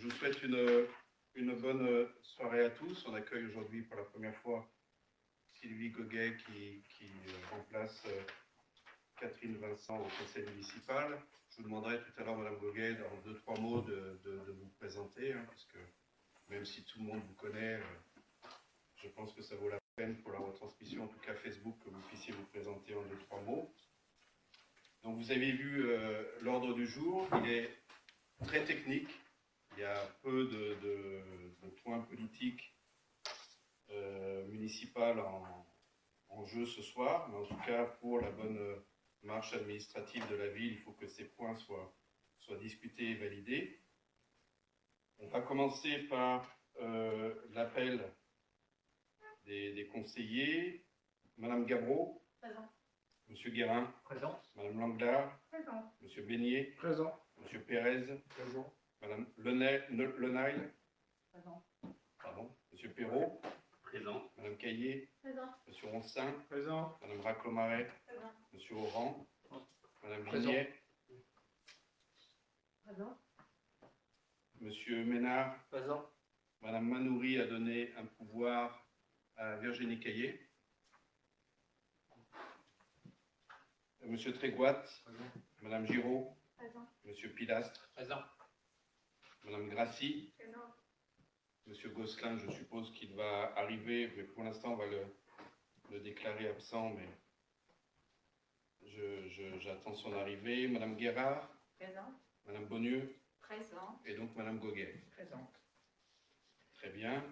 Je vous souhaite une bonne soirée à tous. On accueille aujourd'hui pour la première fois Sylvie Goguet qui remplace Catherine Vincent au conseil municipal. Je vous demanderai tout à l'heure, Madame Goguet, dans 2-3 mots de vous présenter, puisque même si tout le monde vous connaît, je pense que ça vaut la peine pour la retransmission, en tout cas Facebook, que vous puissiez vous présenter en 2-3 mots. Donc vous avez vu l'ordre du jour, il est très technique, il y a peu de points politiques municipaux en jeu ce soir, mais en tout cas pour la bonne marche administrative de la ville, il faut que ces points soient discutés et validés. On va commencer par l'appel des conseillers. Madame Gabreau. Présent. Monsieur Guérin. Présent. Madame Langlard. Présent. Monsieur Beignet. Présent. Monsieur Pérez. Présent. Madame Lenaille. Présent. Pardon. Monsieur Perrault. Présent. Madame Caillé. Présent. Monsieur Ronsin. Présent. Madame Raclomaret. Présent. Monsieur Oran. Madame Présent. Vignet. Présent. Monsieur Ménard. Présent. Madame Manoury a donné un pouvoir à Virginie Caillé. Monsieur Trégoat. Présent. Madame Giraud. Présent. Monsieur Pilastre. Présent. Madame Grassi. Présent. Monsieur Gosselin, je suppose qu'il va arriver, mais pour l'instant on va le déclarer absent, mais j'attends son arrivée. Madame Guérard. Présent. Madame Bonnieux. Présent. Et donc Madame Goguet. Présent. Très bien.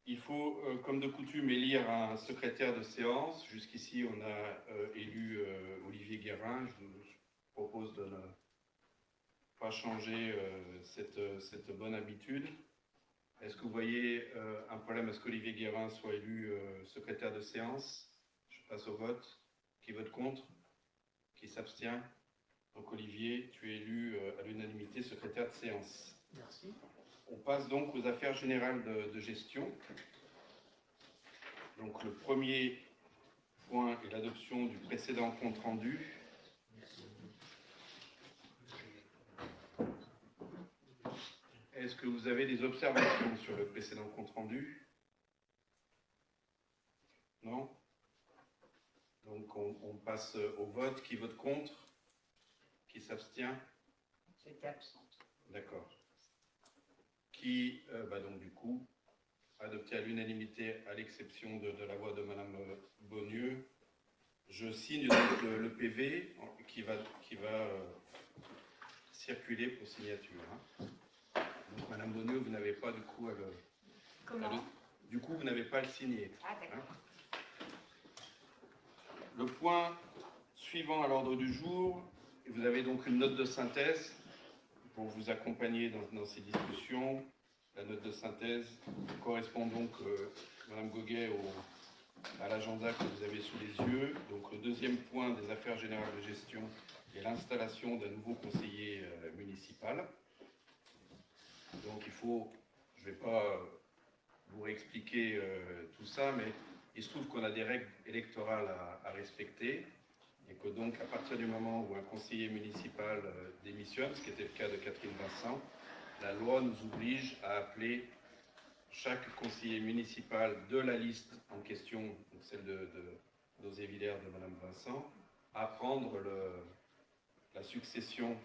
Il faut, comme de coutume, élire un secrétaire de séance. Jusqu'ici, on a élu Olivier Guérin. Je vous propose de ne pas changer cette bonne habitude. Est-ce que vous voyez un problème à ce qu'Olivier Guérin soit élu secrétaire de séance? Je passe au vote. Qui vote contre? Qui s'abstient? Donc Olivier, tu es élu à l'unanimité secrétaire de séance. Merci. On passe donc aux affaires générales de gestion. Donc le premier point est l'adoption du précédent compte rendu. Est-ce que vous avez des observations sur le précédent compte rendu? Non? Donc on passe au vote. Qui vote contre? Qui s'abstient? J'étais absente. D'accord. Qui, donc du coup, adopté à l'unanimité, à l'exception de la voix de Madame Bonnieux. Je signe donc le PV qui va circuler pour signature. Donc, Madame Bonnieux, vous n'avez pas du coup du coup, vous n'avez pas à le signer. Ah, d'accord. Le point suivant à l'ordre du jour, vous avez donc une note de synthèse pour vous accompagner dans ces discussions. La note de synthèse correspond donc, Madame Goguet, à l'agenda que vous avez sous les yeux. Donc le deuxième point des affaires générales de gestion est l'installation d'un nouveau conseiller municipal. Donc il faut, je ne vais pas vous réexpliquer tout ça, mais il se trouve qu'on a des règles électorales à respecter. Et que donc, à partir du moment où un conseiller municipal démissionne, ce qui était le cas de Catherine Vincent, la loi nous oblige à appeler chaque conseiller municipal de la liste en question, donc celle d'Ozé-Villers de Madame Vincent, à prendre la succession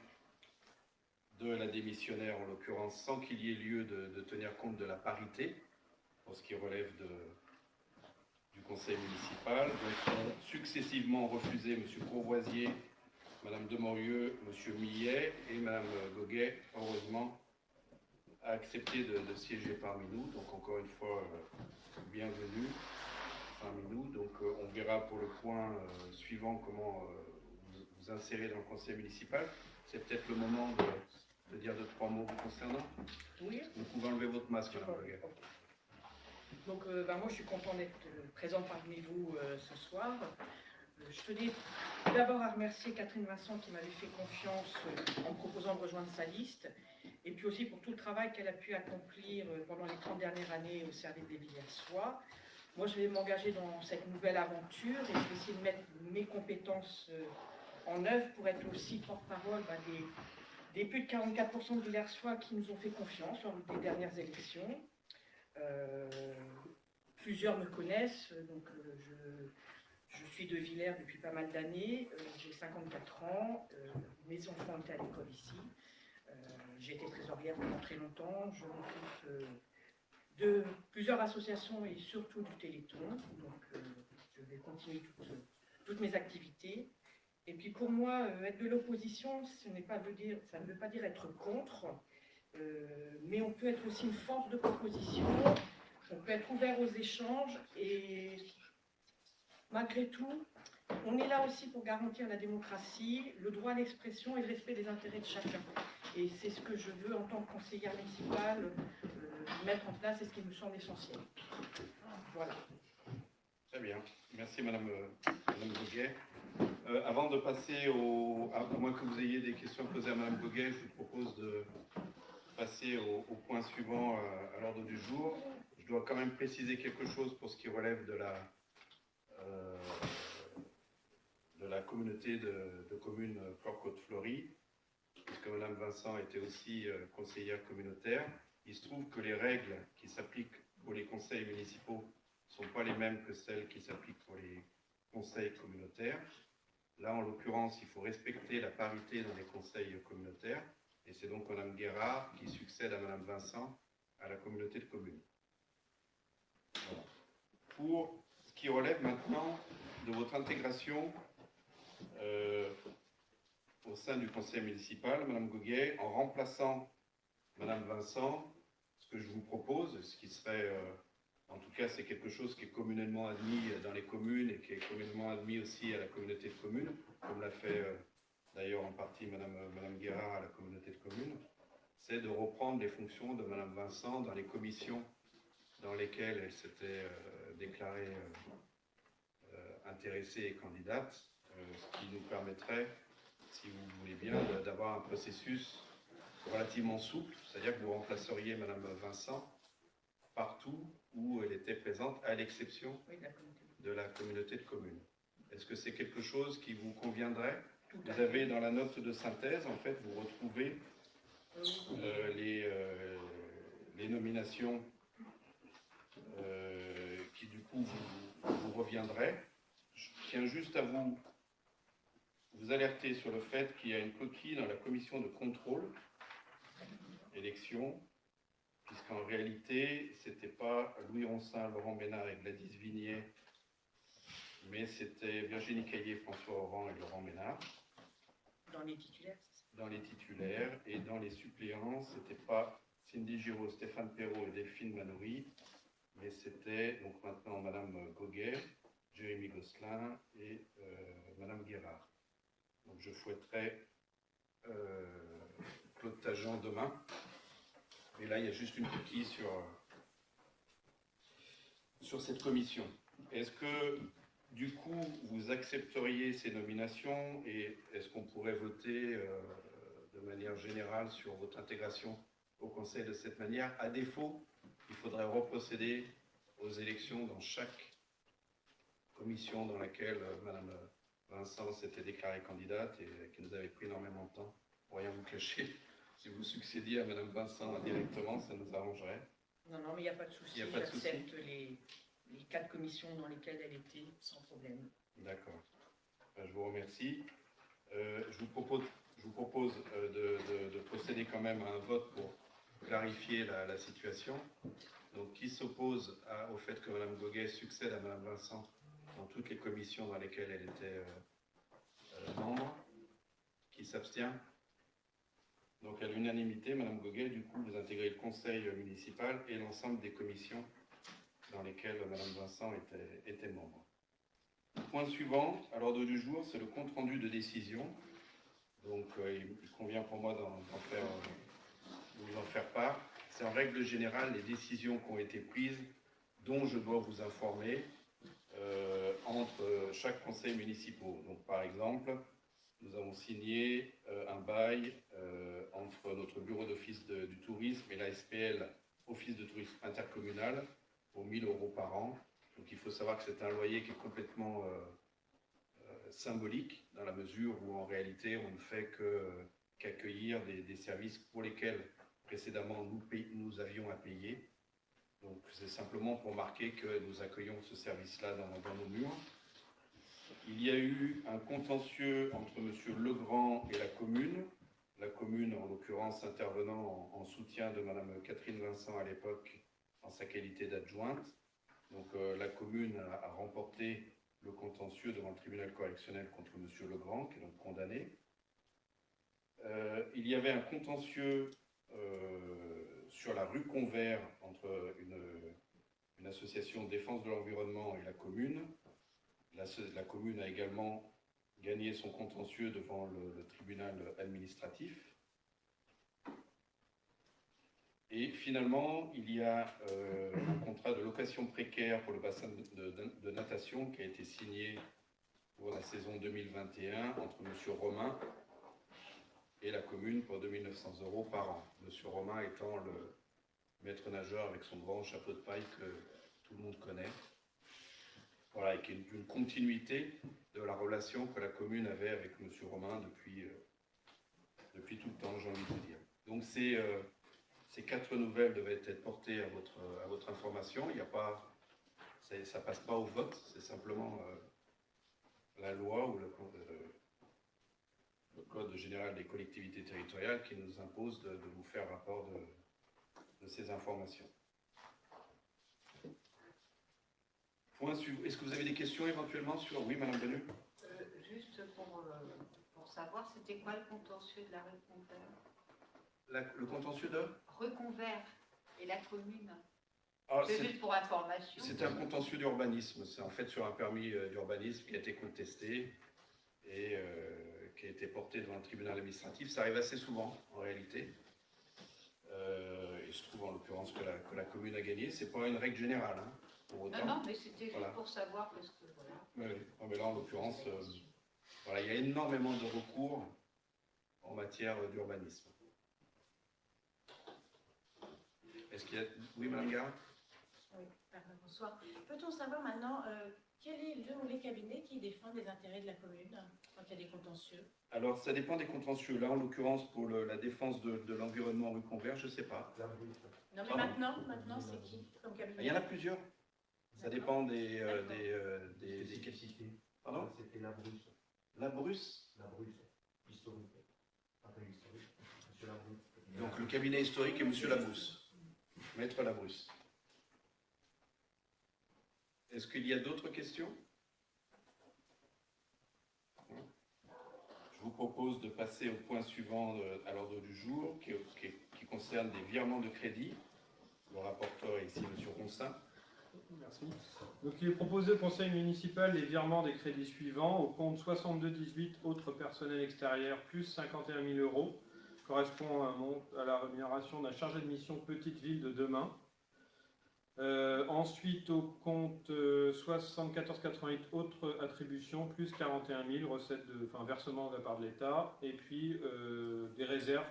de la démissionnaire, en l'occurrence, sans qu'il y ait lieu de tenir compte de la parité, pour ce qui relève du conseil municipal. Donc, ont successivement refusé M. Courvoisier, Mme Demorieux, M. Millet et Mme Goguet, heureusement, a accepté de siéger parmi nous. Donc, encore une fois, bienvenue parmi nous. Donc, on verra pour le point suivant comment vous insérez dans le conseil municipal. C'est peut-être le moment de dire 2-3 mots vous concernant. Oui. Vous pouvez enlever votre masque, Mme Goguet. Donc, moi, je suis contente d'être présente parmi vous ce soir. Je tenais d'abord à remercier Catherine Vincent qui m'avait fait confiance en me proposant de rejoindre sa liste, et puis aussi pour tout le travail qu'elle a pu accomplir pendant les 30 dernières années au service des Villersois. Moi, je vais m'engager dans cette nouvelle aventure et je vais essayer de mettre mes compétences en œuvre pour être aussi porte-parole des plus de 44% de Villersois qui nous ont fait confiance lors des dernières élections. Plusieurs me connaissent, donc je suis de Villers depuis pas mal d'années, j'ai 54 ans, mes enfants étaient à l'école ici, j'ai été trésorière pendant très longtemps, je m'occupe de plusieurs associations et surtout du Téléthon, donc je vais continuer toutes mes activités. Et puis pour moi, être de l'opposition, ça ne veut pas dire être contre, mais on peut être aussi une force de proposition, on peut être ouvert aux échanges et malgré tout, on est là aussi pour garantir la démocratie, le droit à l'expression et le respect des intérêts de chacun. Et c'est ce que je veux en tant que conseillère municipale mettre en place, c'est ce qui me semble essentiel. Voilà. Très bien. Merci Madame Goguet. Avant de passer à moins que vous ayez des questions à poser à Madame Goguet, je vous propose de passer au point suivant à l'ordre du jour. Je dois quand même préciser quelque chose pour ce qui relève de la communauté de communes Port-Côte-Florie, puisque Madame Vincent était aussi conseillère communautaire. Il se trouve que les règles qui s'appliquent pour les conseils municipaux ne sont pas les mêmes que celles qui s'appliquent pour les conseils communautaires. Là, en l'occurrence, il faut respecter la parité dans les conseils communautaires, et c'est donc Madame Guérard qui succède à Madame Vincent à la communauté de communes. Voilà. Pour ce qui relève maintenant de votre intégration au sein du conseil municipal, Madame Goguet, en remplaçant Madame Vincent, ce que je vous propose, ce qui serait, en tout cas c'est quelque chose qui est communément admis dans les communes et qui est communément admis aussi à la communauté de communes, comme l'a fait d'ailleurs en partie Madame Guérard à la communauté de communes, c'est de reprendre les fonctions de Madame Vincent dans les commissions dans lesquelles elle s'était déclarée intéressée et candidate, ce qui nous permettrait, si vous voulez bien, d'avoir un processus relativement souple, c'est-à-dire que vous remplaceriez Madame Vincent partout où elle était présente, à l'exception de la communauté de communes. Est-ce que c'est quelque chose qui vous conviendrait? Vous avez dans la note de synthèse, en fait, vous retrouvez les nominations qui, du coup, vous reviendraient. Je tiens juste à vous alerter sur le fait qu'il y a une coquille dans la commission de contrôle élection, puisqu'en réalité, c'était pas Louis Ronsin, Laurent Bénard et Gladys Vignier, mais c'était Virginie Caillé, François Oran et Laurent Bénard. Dans les titulaires? Dans les titulaires, et dans les suppléants, c'était pas Cindy Giraud, Stéphane Perrault et Delphine Manoury, mais c'était donc maintenant Madame Goguet, Jérémy Gosselin et Madame Guérard. Donc je fouetterai Claude Tajan demain. Et là, il y a juste une coquille sur cette commission. Est-ce que, du coup, vous accepteriez ces nominations et est-ce qu'on pourrait voter de manière générale sur votre intégration au Conseil de cette manière? À défaut, il faudrait reprocéder aux élections dans chaque commission dans laquelle Madame Vincent s'était déclarée candidate et qui nous avait pris énormément de temps, pour rien vous cacher. Si vous succédiez à Madame Vincent directement, ça nous arrangerait. Non, mais il n'y a pas de souci. J'accepte les 4 commissions dans lesquelles elle était sans problème. D'accord. Je vous remercie. Je vous propose de procéder quand même à un vote pour clarifier la situation. Donc, qui s'oppose au fait que Madame Goguet succède à Madame Vincent dans toutes les commissions dans lesquelles elle était membre? Qui s'abstient? Donc, à l'unanimité, Madame Goguet, du coup, vous intégrez le conseil municipal et l'ensemble des commissions dans lesquelles Madame Vincent était membre. Le point suivant, à l'ordre du jour, c'est le compte-rendu de décision. Donc, il convient pour moi de vous en faire part. C'est en règle générale les décisions qui ont été prises, dont je dois vous informer, entre chaque conseil municipal. Donc, par exemple, nous avons signé un bail entre notre bureau d'office du tourisme et la SPL, Office de tourisme intercommunal, pour 1 000 € par an. Donc il faut savoir que c'est un loyer qui est complètement symbolique, dans la mesure où en réalité on ne fait que qu'accueillir des services pour lesquels précédemment nous avions à payer. Donc c'est simplement pour marquer que nous accueillons ce service-là dans nos murs. Il y a eu un contentieux entre M. Legrand et la commune en l'occurrence intervenant en soutien de Mme Catherine Vincent à l'époque en sa qualité d'adjointe. Donc la commune a remporté le contentieux devant le tribunal correctionnel contre M. Legrand, qui est donc condamné. Il y avait un contentieux sur la rue Convert entre une association de défense de l'environnement et la commune. La commune a également gagné son contentieux devant le tribunal administratif. Et finalement, il y a un contrat de location précaire pour le bassin de natation qui a été signé pour la saison 2021 entre M. Romain et la commune pour 2 900 € par an. M. Romain étant le maître nageur avec son grand chapeau de paille que tout le monde connaît. Voilà, et qui est une continuité de la relation que la commune avait avec M. Romain depuis tout le temps, j'ai envie de vous dire. Donc ces 4 nouvelles devaient être portées à votre information. Il y a pas, ça passe pas au vote, c'est simplement la loi ou le Code général des collectivités territoriales qui nous impose de vous faire rapport de ces informations. Point suivant. Est-ce que vous avez des questions éventuellement sur... Oui, Madame Benu. Juste pour savoir, c'était quoi le contentieux de la rue Convert? Le contentieux de Reconvert et la commune. Alors, c'est juste pour information. C'est un contentieux d'urbanisme. C'est en fait sur un permis d'urbanisme qui a été contesté et qui a été porté devant le tribunal administratif. Ça arrive assez souvent, en réalité. Il se trouve en l'occurrence que la commune a gagné. C'est pas une règle générale, hein, pour autant. Non, mais c'était juste pour savoir parce que voilà. Oui, mais là, en l'occurrence, voilà, il y a énormément de recours en matière d'urbanisme. Est-ce qu'il y a... Oui, Madame Garde? Oui, pardon, bonsoir. Peut-on savoir maintenant quel est le ou les cabinets qui défendent les intérêts de la commune quand il y a des contentieux? Alors, ça dépend des contentieux. Là, en l'occurrence, pour la défense de l'environnement rue Convert, je ne sais pas. Non, mais maintenant c'est qui comme cabinet? Il y en a plusieurs. Ça dépend des Pardon? C'était la Bruce. La Bruce. La Bruce. Historique. Après historique. Monsieur Labrousse. Donc, le cabinet historique est Monsieur Labrousse. Maître Labrousse. Est-ce qu'il y a d'autres questions? Je vous propose de passer au point suivant à l'ordre du jour, qui concerne des virements de crédit. Le rapporteur est ici, M. Ronsin. Merci. Donc, il est proposé au Conseil municipal les virements des crédits suivants au compte 6218 autres personnels extérieurs plus 51 000 €, correspond à la rémunération d'un chargé de mission Petite Ville de demain. Ensuite, au compte 7488 autres attributions plus 41 000 recettes versement de la part de l'État, et puis des réserves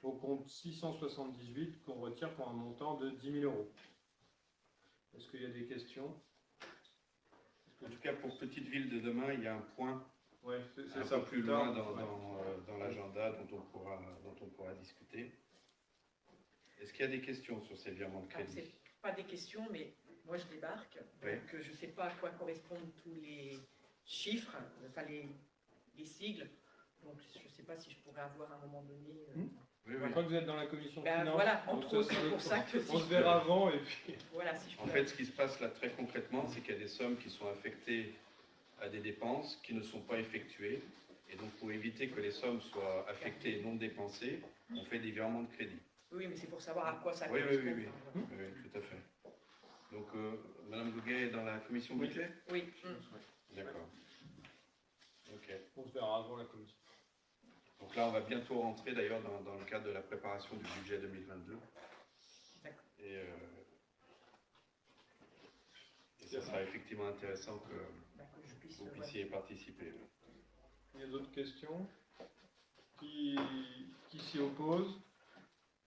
au compte 678 qu'on retire pour un montant de 10 000 €. Est-ce qu'il y a des questions? En tout cas, pour Petite Ville de demain, il y a un point Ouais, un peu plus loin dans l'agenda dont on pourra discuter. Est-ce qu'il y a des questions sur ces virements de crédit? C'est pas des questions, mais moi je débarque, Oui. donc je ne sais pas à quoi correspondent tous les chiffres, enfin les sigles, donc je ne sais pas si je pourrais avoir à un moment donné... Oui, Je oui. crois que vous êtes dans la commission Ben, finance. voilà, donc entre autres, c'est pour ça que... on se verra avant et puis... Voilà, si je En pourrais... fait, ce qui se passe là très concrètement, c'est qu'il y a des sommes qui sont affectées à des dépenses qui ne sont pas effectuées. Et donc, pour éviter que les sommes soient affectées et non dépensées, on fait des virements de crédit. Oui, mais c'est pour savoir à quoi ça Oui, correspond. oui, tout à fait. Donc, Madame Gouguet est dans la commission Oui. budget? Oui. D'accord. Ok. On se verra avant la commission. Donc là, on va bientôt rentrer d'ailleurs dans le cadre de la préparation du budget 2022. D'accord. Et ça sera effectivement intéressant que Que je puisse... vous puissiez y participer. Il y a d'autres questions? Qui s'y oppose?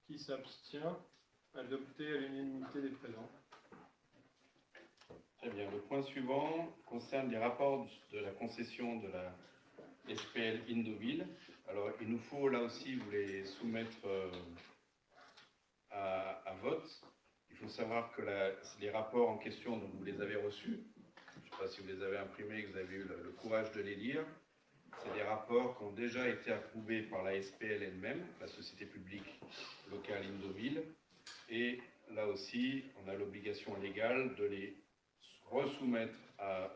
Qui s'abstient? Adopté à l'unanimité des présents. Très bien. Le point suivant concerne les rapports de la concession de la SPL Indoville. Alors, il nous faut là aussi vous les soumettre à vote. Il faut savoir que les rapports en question, donc vous les avez reçus. Je ne sais pas si vous les avez imprimés, que vous avez eu le courage de les lire. C'est des rapports qui ont déjà été approuvés par la SPL elle-même, la Société publique locale Indoville. Et là aussi, on a l'obligation légale de les resoumettre à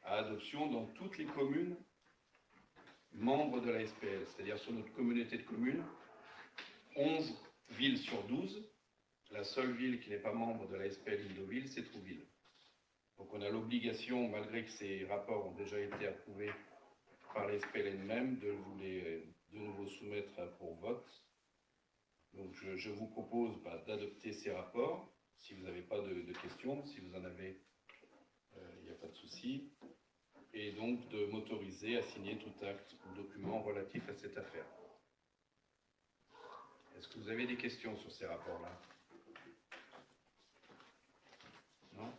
adoption dans toutes les communes membres de la SPL. C'est-à-dire sur notre communauté de communes, 11 villes sur 12. La seule ville qui n'est pas membre de la SPL Indoville, c'est Trouville. Donc on a l'obligation, malgré que ces rapports ont déjà été approuvés par la SPL elle-même, de vous les de nouveau soumettre pour vote. Donc je vous propose d'adopter ces rapports. Si vous n'avez pas de questions, si vous en avez, il n'y a pas de souci. Et donc de m'autoriser à signer tout acte ou document relatif à cette affaire. Est-ce que vous avez des questions sur ces rapports-là? Non?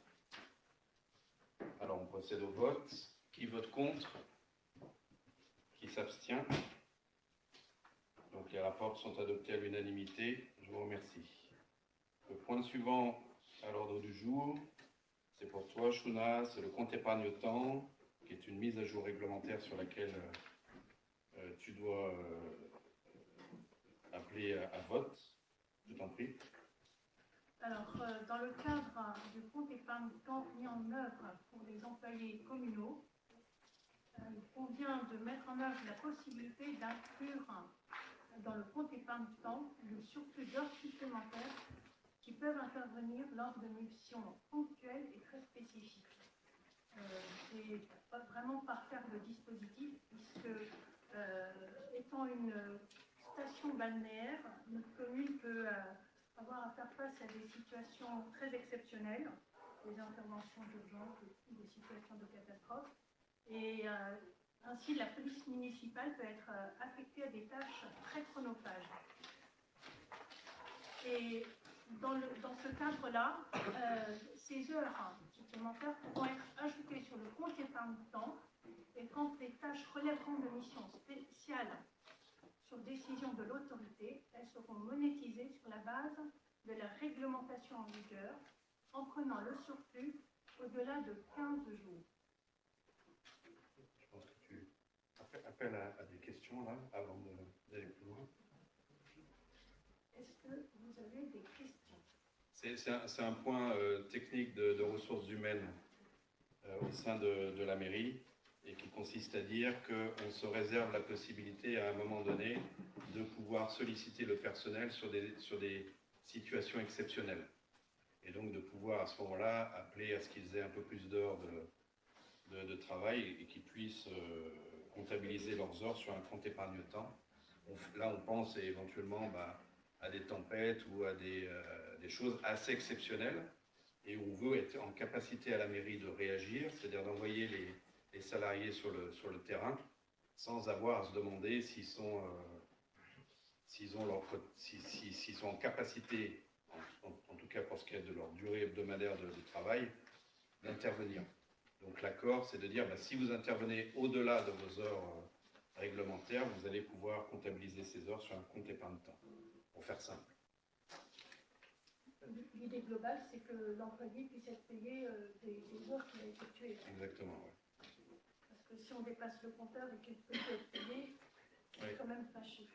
Alors on procède au vote. Qui vote contre? Qui s'abstient? Donc les rapports sont adoptés à l'unanimité. Je vous remercie. Le point suivant à l'ordre du jour, c'est pour toi, Shuna, c'est le compte épargne-temps, qui est une mise à jour réglementaire sur laquelle tu dois appeler à vote. Je t'en prie. Alors, dans le cadre du compte épargne-temps mis en œuvre pour les employés communaux, il convient de mettre en œuvre la possibilité d'inclure dans le compte épargne-temps le surplus d'heures supplémentaires qui peuvent intervenir lors de missions ponctuelles et très spécifiques. C'est pas vraiment par faire de dispositif, puisque étant une station balnéaire, notre commune peut avoir à faire face à des situations très exceptionnelles, des interventions d'urgence, des situations de catastrophe. Et ainsi, la police municipale peut être affectée à des tâches très chronophages. Et dans ce cadre-là, ces heures supplémentaires pourront être ajoutées sur le compte épargne-temps, et quand les tâches relèveront de missions spéciales sur décision de l'autorité, elles seront monétisées sur la base de la réglementation en vigueur, en prenant le surplus au-delà de 15 jours. Je pense que tu appelles à des questions là, avant d'aller plus loin. Est-ce que vous avez des questions? C'est un point technique de ressources humaines au sein de la mairie, et qui consiste à dire qu'on se réserve la possibilité à un moment donné de pouvoir solliciter le personnel sur des situations exceptionnelles. Et donc de pouvoir à ce moment-là appeler à ce qu'ils aient un peu plus d'heures de travail et qu'ils puissent comptabiliser leurs heures sur un compte épargne-temps. Là on pense éventuellement à des tempêtes ou à des choses assez exceptionnelles, et on veut être en capacité à la mairie de réagir, c'est-à-dire d'envoyer les salariés sur le terrain sans avoir à se demander s'ils sont en capacité, en tout cas pour ce qui est de leur durée hebdomadaire de travail, d'intervenir. Donc l'accord, c'est de dire si vous intervenez au-delà de vos heures réglementaires, vous allez pouvoir comptabiliser ces heures sur un compte épargne-temps, pour faire simple. L'idée globale, c'est que l'employé puisse être payé des heures qu'il a effectuées. Exactement, oui. Parce que si on dépasse le compteur et qu'il peut être payé, c'est quand même fâché.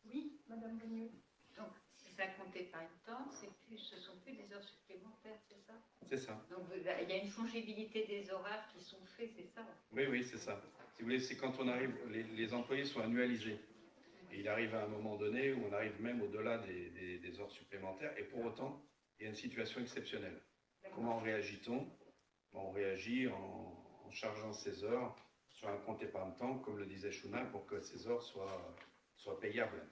Oui, Madame Benieux. Donc, si ça comptait pas le temps, ce sont plus des heures supplémentaires, c'est ça? C'est ça. Donc, il y a une fongibilité des horaires qui sont faits, c'est ça? Oui, c'est ça. Si vous voulez, c'est quand on arrive, les employés sont annualisés. Et il arrive à un moment donné où on arrive même au-delà des heures supplémentaires, et pour autant, il y a une situation exceptionnelle. Comment réagit-on? On réagit en chargeant ces heures sur un compte épargne-temps, comme le disait Shuna, pour que ces heures soient payables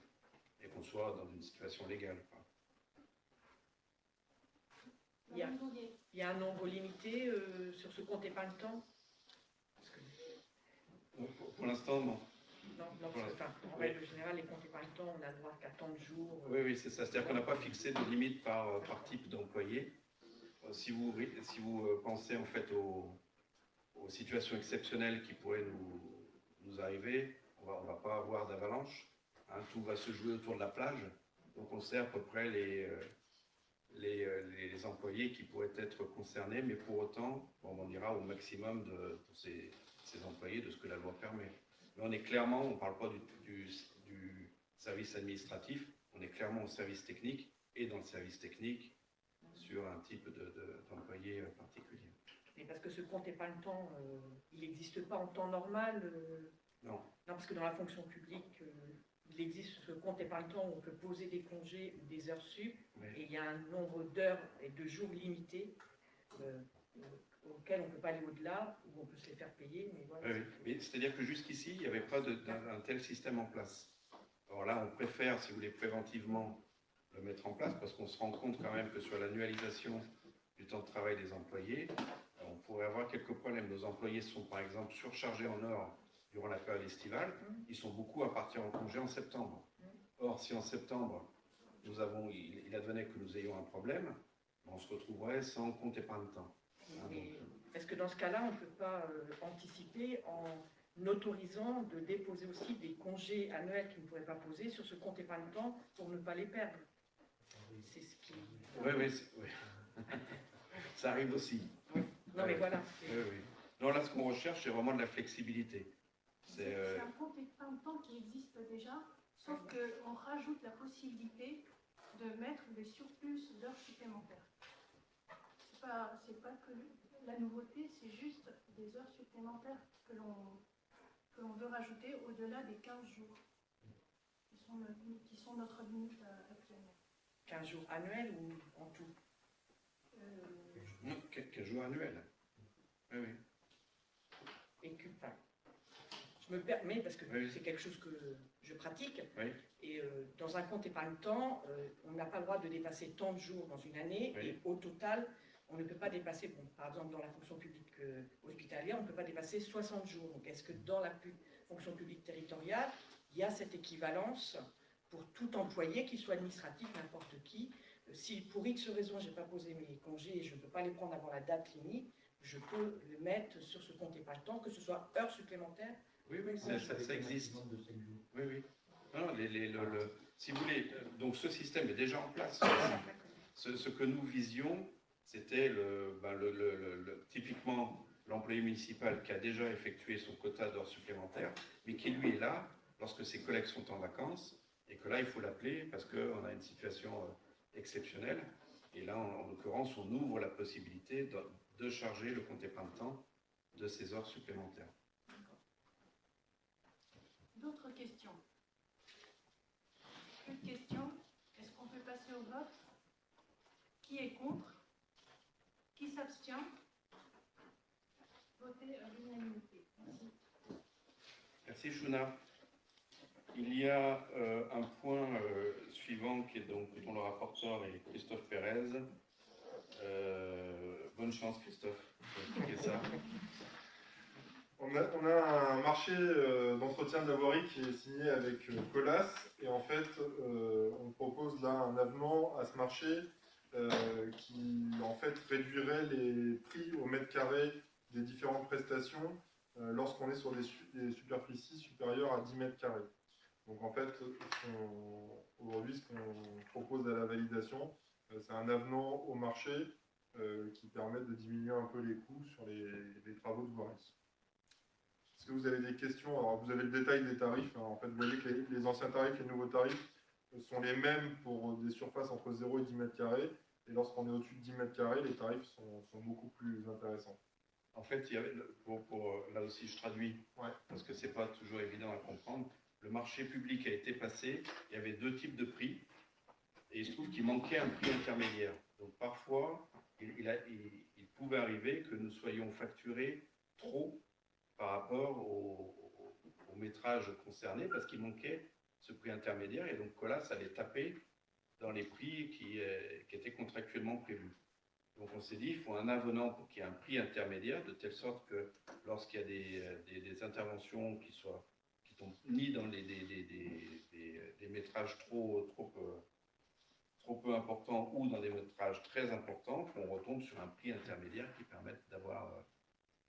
et qu'on soit dans une situation légale. Il y a un nombre limité sur ce compte épargne-temps? Pour l'instant, non. Non, en règle générale, les comptes épargne-temps, on a le droit qu'à tant de jours. Oui, c'est ça. C'est-à-dire qu'on n'a pas fixé de limite par type d'employé. Si vous pensez en fait aux situations exceptionnelles qui pourraient nous arriver, on va pas avoir d'avalanche, hein, tout va se jouer autour de la plage, donc on sait à peu près les employés qui pourraient être concernés, mais pour autant, bon, on ira au maximum de ces employés, de ce que la loi permet. Mais on est clairement, on ne parle pas du service administratif, on est clairement au service technique, et dans le service technique, sur un type d'employé particulier. Mais parce que ce compte épargne-temps, il n'existe pas en temps normal. Non. Non, parce que dans la fonction publique, il existe ce compte épargne-temps où on peut poser des congés ou des heures sup, et il y a un nombre d'heures et de jours limités auxquels on ne peut pas aller au-delà, où on peut se les faire payer. Mais voilà, Oui, mais c'est-à-dire que jusqu'ici, il n'y avait pas d'un tel système en place. Alors là, on préfère, si vous voulez, préventivement le mettre en place, parce qu'on se rend compte quand même que sur l'annualisation du temps de travail des employés, on pourrait avoir quelques problèmes. Nos employés sont par exemple surchargés en heures durant la période estivale, ils sont beaucoup à partir en congé en septembre. Or, si en septembre, il advenait que nous ayons un problème, on se retrouverait sans compte épargne-temps. Est-ce que dans ce cas-là, on ne peut pas anticiper en autorisant de déposer aussi des congés annuels qu'ils ne pourraient pas poser sur ce compte épargne-temps pour ne pas les perdre? C'est ce qui... Oui. Ça arrive aussi. Oui. Non, mais voilà. Oui. Non, là, ce qu'on recherche, c'est vraiment de la flexibilité. C'est un compte épargne-temps qui existe déjà, sauf qu'on rajoute la possibilité de mettre des surplus d'heures supplémentaires. C'est pas que la nouveauté, c'est juste des heures supplémentaires que l'on veut rajouter au-delà des 15 jours, qui sont notre limite actuellement. 15 jours annuels ou en tout? Non, 15 jours annuels. Oui. Et que, enfin, je me permets, parce que oui. C'est quelque chose que je pratique, Oui. et dans un compte épargne-temps, on n'a pas le droit de dépasser tant de jours dans une année, Oui. et au total, on ne peut pas dépasser, bon, par exemple dans la fonction publique hospitalière, on ne peut pas dépasser 60 jours. Donc est-ce que dans la fonction publique territoriale, il y a cette équivalence pour tout employé, qu'il soit administratif, n'importe qui? Si pour X raison, je n'ai pas posé mes congés et je ne peux pas les prendre avant la date limite, je peux le mettre sur ce compte épargne-temps, que ce soit heures supplémentaires. Oui, ça existe. Oui. Non, si vous voulez, donc ce système est déjà en place. Ce que nous visions, c'était typiquement l'employé municipal qui a déjà effectué son quota d'heures supplémentaires, mais qui lui est là lorsque ses collègues sont en vacances, et que là, il faut l'appeler parce qu'on a une situation exceptionnelle. Et là, en l'occurrence, on ouvre la possibilité de charger le compte épargne-temps de ces heures supplémentaires. D'autres questions? Plus de questions? Est-ce qu'on peut passer au vote? Qui est contre? Qui s'abstient? Votez à l'unanimité. Merci. Merci Chouna. Il y a un point suivant qui est donc, dont le rapporteur est Christophe Pérez. Bonne chance Christophe pour expliquer ça. On a un marché d'entretien de la voirie qui est signé avec Colas, et en fait on propose là un avenant à ce marché qui en fait réduirait les prix au mètre carré des différentes prestations lorsqu'on est sur des superficies supérieures à 10 mètres carrés. Donc en fait, aujourd'hui ce qu'on propose à la validation, c'est un avenant au marché qui permet de diminuer un peu les coûts sur les travaux de voirie. Est-ce que vous avez des questions? Alors vous avez le détail des tarifs, hein. En fait vous voyez que les anciens tarifs et les nouveaux tarifs sont les mêmes pour des surfaces entre 0 et 10 mètres carrés, et lorsqu'on est au-dessus de 10 mètres carrés, les tarifs sont beaucoup plus intéressants. En fait, il y avait, là aussi je traduis, parce que ce n'est pas toujours évident à comprendre. Le marché public a été passé, il y avait deux types de prix, et il se trouve qu'il manquait un prix intermédiaire. Donc parfois, il pouvait arriver que nous soyons facturés trop par rapport au métrage concerné, parce qu'il manquait ce prix intermédiaire, et donc Colas allait taper dans les prix qui étaient contractuellement prévus. Donc on s'est dit, il faut un avenant pour qu'il y ait un prix intermédiaire, de telle sorte que lorsqu'il y a des interventions qui tombent ni dans des métrages trop peu importants ou dans des métrages très importants, qu'on retombe sur un prix intermédiaire qui permette d'avoir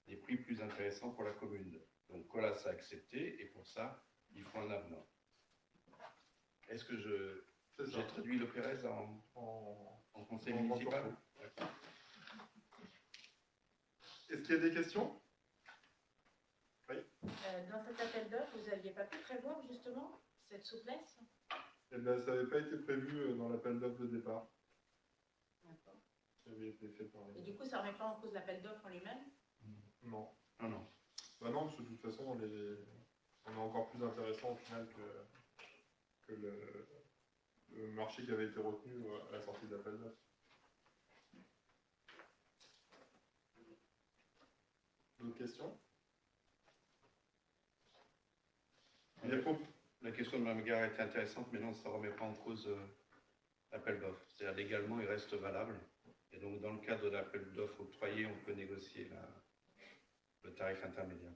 des prix plus intéressants pour la commune. Donc Colas a accepté et pour ça, il faut un avenant. Est-ce que j'ai traduit le Pérez en conseil municipal? Est-ce qu'il y a des questions? Dans cet appel d'offres, vous n'aviez pas pu prévoir justement cette souplesse? Eh bien, ça n'avait pas été prévu dans l'appel d'offres de départ. D'accord. Ça avait été fait par Et du coup, ça ne remet pas en cause l'appel d'offres en lui-même? Non. Ah non. Bah non, parce que de toute façon, on est encore plus intéressant au final que le marché qui avait été retenu à la sortie de l'appel d'offres. D'autres questions? La question de Mme Gare est intéressante, mais non, ça ne remet pas en cause l'appel d'offres. C'est-à-dire légalement, il reste valable. Et donc, dans le cadre de l'appel d'offres octroyé, on peut négocier le tarif intermédiaire.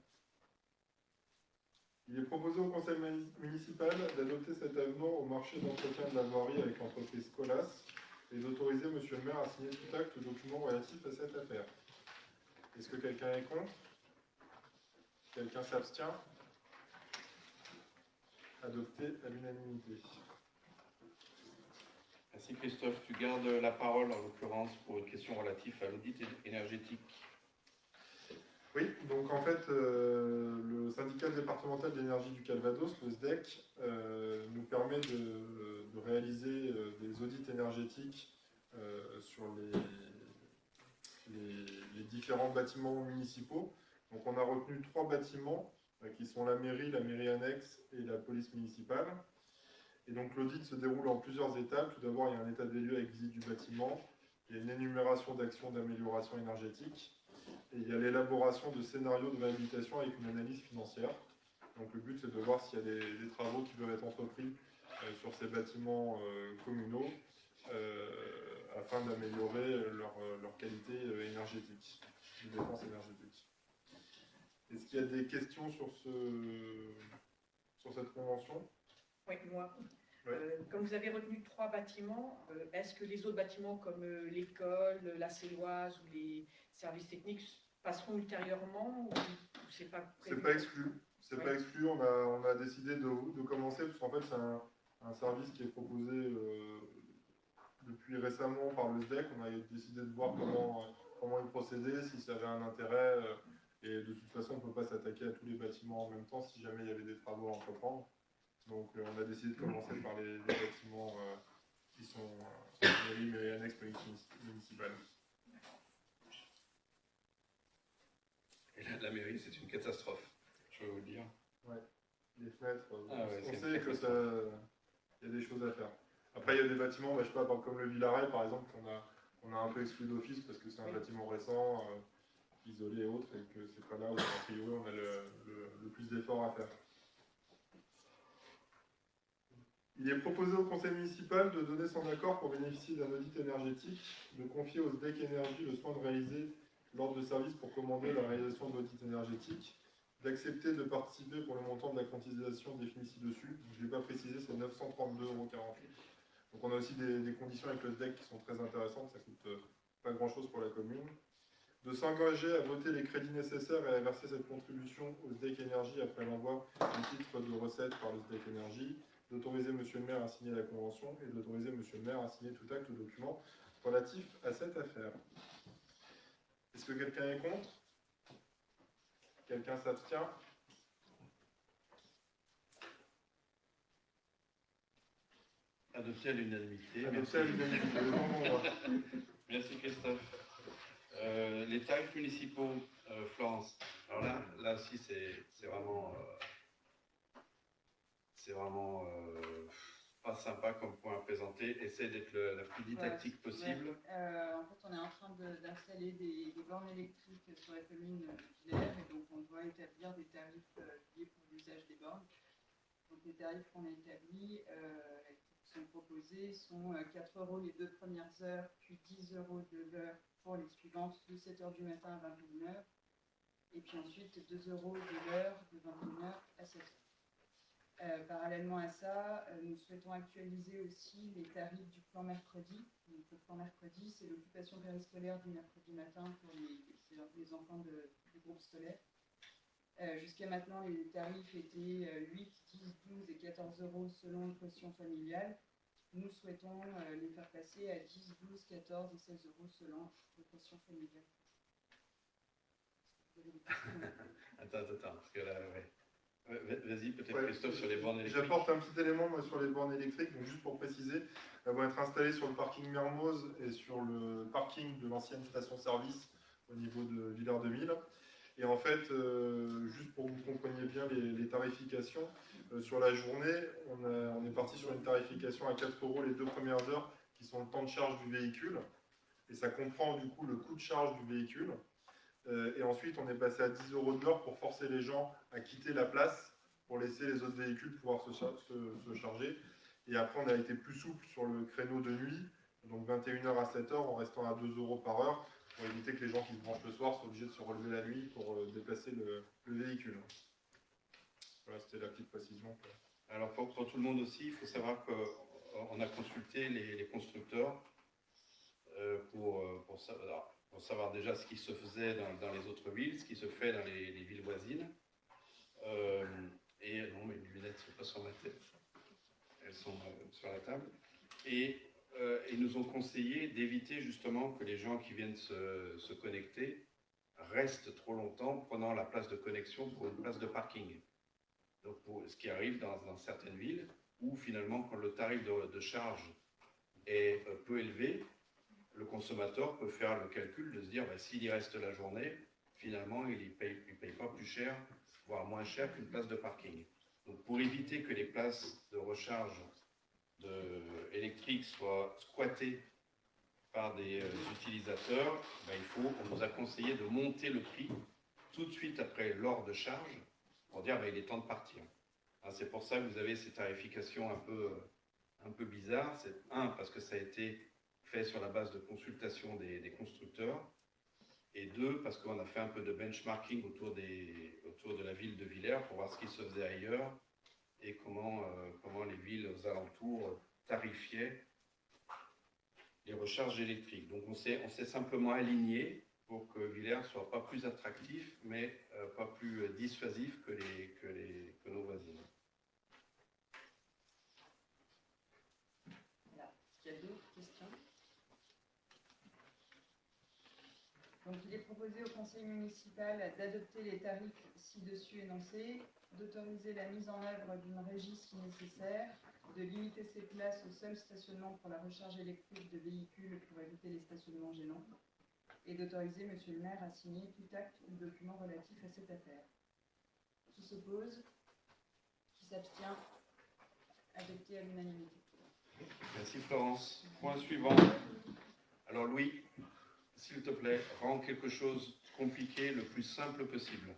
Il est proposé au conseil municipal d'adopter cet avenant au marché d'entretien de la voirie avec l'entreprise Colas et d'autoriser M. le maire à signer tout acte ou document relatif à cette affaire. Est-ce que quelqu'un est contre? Quelqu'un s'abstient? Adopté à l'unanimité. Merci Christophe. Tu gardes la parole en l'occurrence pour une question relative à l'audit énergétique. Oui, donc en fait, le syndicat départemental d'énergie du Calvados, le SDEC, nous permet de réaliser des audits énergétiques sur les différents bâtiments municipaux. Donc on a retenu 3 bâtiments qui sont la mairie annexe et la police municipale. Et donc l'audit se déroule en plusieurs étapes. Tout d'abord, il y a un état des lieux avec visite du bâtiment, il y a une énumération d'actions d'amélioration énergétique, et il y a l'élaboration de scénarios de réhabilitation avec une analyse financière. Donc le but, c'est de voir s'il y a des travaux qui peuvent être entrepris sur ces bâtiments communaux afin d'améliorer leur qualité énergétique, de dépenses énergétiques. Est-ce qu'il y a des questions sur cette convention? Oui, moi. Ouais. Comme vous avez retenu 3 bâtiments, est-ce que les autres bâtiments comme l'école, la Céloise ou les services techniques passeront ultérieurement ou c'est pas prévu? C'est pas exclu. C'est Ouais. pas exclu. On a décidé de commencer parce qu'en fait c'est un service qui est proposé depuis récemment par le SDEC. On a décidé de voir comment il procédait, si ça avait un intérêt. Et de toute façon, on ne peut pas s'attaquer à tous les bâtiments en même temps si jamais il y avait des travaux à entreprendre. Donc on a décidé de commencer par les bâtiments qui sont mairie annexe police municipale. Et là, la mairie, c'est une catastrophe, je veux vous le dire. Ouais. Les fenêtres, ouais, on sait que ça, il y a des choses à faire. Après, il y a des bâtiments, je sais pas, comme le Villaret par exemple, qu'on a un peu exclu d'office parce que c'est un bâtiment récent, isolé et autres, et que c'est pas là où a priori on a le plus d'efforts à faire. Il est proposé au conseil municipal de donner son accord pour bénéficier d'un audit énergétique, de confier au SDEC Énergie le soin de réaliser l'ordre de service pour commander la réalisation de l'audit énergétique, d'accepter de participer pour le montant de la quantisation définie ci-dessus. Je ne l'ai pas précisé, c'est 932,48 €. Donc on a aussi des conditions avec le SDEC qui sont très intéressantes, ça coûte pas grand-chose pour la commune. De s'engager à voter les crédits nécessaires et à verser cette contribution au SDEC Énergie après l'envoi du titre de recette par le SDEC Énergie, d'autoriser M. le maire à signer la convention et d'autoriser M. le maire à signer tout acte ou document relatif à cette affaire. Est-ce que quelqu'un est contre? Quelqu'un s'abstient? Adopté à l'unanimité. Adopté à l'unanimité. Merci Christophe. Les tarifs municipaux, Florence. Alors là aussi, c'est vraiment pas sympa comme point à présenter. Essaye d'être la plus didactique possible. En fait, on est en train d'installer des bornes électriques sur la commune Villers et donc on doit établir des tarifs liés pour l'usage des bornes. Donc les tarifs qu'on a établis, qui sont proposés, sont 4 € les 2 premières heures, puis 10 € de l'heure pour les suivantes de 7 h du matin à 21 h. Et puis ensuite 2 € de l'heure de 21 h à 7 h. Parallèlement à ça, nous souhaitons actualiser aussi les tarifs du plan mercredi. Donc, le plan mercredi, c'est l'occupation périscolaire du mercredi matin pour les enfants du groupe scolaire. Jusqu'à maintenant, les tarifs étaient 8, 10, 12 et 14 euros selon le quotient familial. Nous souhaitons les faire passer à 10, 12, 14 et 16 euros selon le quotient familial. Attends, parce que là, ouais. Vas-y, peut-être Ouais, Christophe sur les bornes électriques. J'apporte un petit élément moi, sur les bornes électriques, donc juste pour préciser, elles vont être installées sur le parking Mermoz et sur le parking de l'ancienne station-service au niveau de Villars 2000. Et en fait, juste pour que vous compreniez bien les tarifications, sur la journée, on est parti sur une tarification à 4 euros les 2 premières heures, qui sont le temps de charge du véhicule. Et ça comprend du coup le coût de charge du véhicule. Et ensuite, on est passé à 10 euros de l'heure pour forcer les gens à quitter la place, pour laisser les autres véhicules pouvoir se charger. Et après, on a été plus souple sur le créneau de nuit, donc 21h à 7h, en restant à 2 euros par heure, pour éviter que les gens qui se branchent le soir soient obligés de se relever la nuit pour déplacer le véhicule. Voilà, c'était la petite précision. Alors pour tout le monde aussi, il faut savoir qu'on a consulté les constructeurs pour savoir déjà ce qui se faisait dans les autres villes, ce qui se fait dans les villes voisines. Et non, mes lunettes ne sont pas sur ma tête, elles sont sur la table. Et ils nous ont conseillé d'éviter justement que les gens qui viennent se connecter restent trop longtemps prenant la place de connexion pour une place de parking. Donc ce qui arrive dans certaines villes où finalement quand le tarif de charge est peu élevé, le consommateur peut faire le calcul de se dire s'il y reste la journée, finalement il ne paye pas plus cher, voire moins cher qu'une place de parking. Donc pour éviter que les places de recharge électriques soient squattées par des utilisateurs, on nous a conseillé de monter le prix tout de suite après l'heure de charge pour dire il est temps de partir. C'est pour ça que vous avez ces tarifications un peu bizarres. C'est parce que ça a été fait sur la base de consultation des constructeurs, et 2 parce qu'on a fait un peu de benchmarking autour de la ville de Villers pour voir ce qui se faisait ailleurs et comment les villes aux alentours tarifiaient les recharges électriques. Donc on s'est simplement aligné pour que Villers soit pas plus attractif, mais pas plus dissuasif que nos voisines. Voilà. Est-ce qu'il y a d'autres questions? Donc, il est proposé au conseil municipal d'adopter les tarifs ci-dessus énoncés, d'autoriser la mise en œuvre d'une régie si nécessaire, de limiter ces places au seul stationnement pour la recharge électrique de véhicules pour éviter les stationnements gênants, et d'autoriser Monsieur le maire à signer tout acte ou document relatif à cette affaire. Qui s'oppose? Qui s'abstient? Adopté à l'unanimité. Merci Florence. Point suivant. Alors Louis, s'il te plaît, rends quelque chose de compliqué le plus simple possible.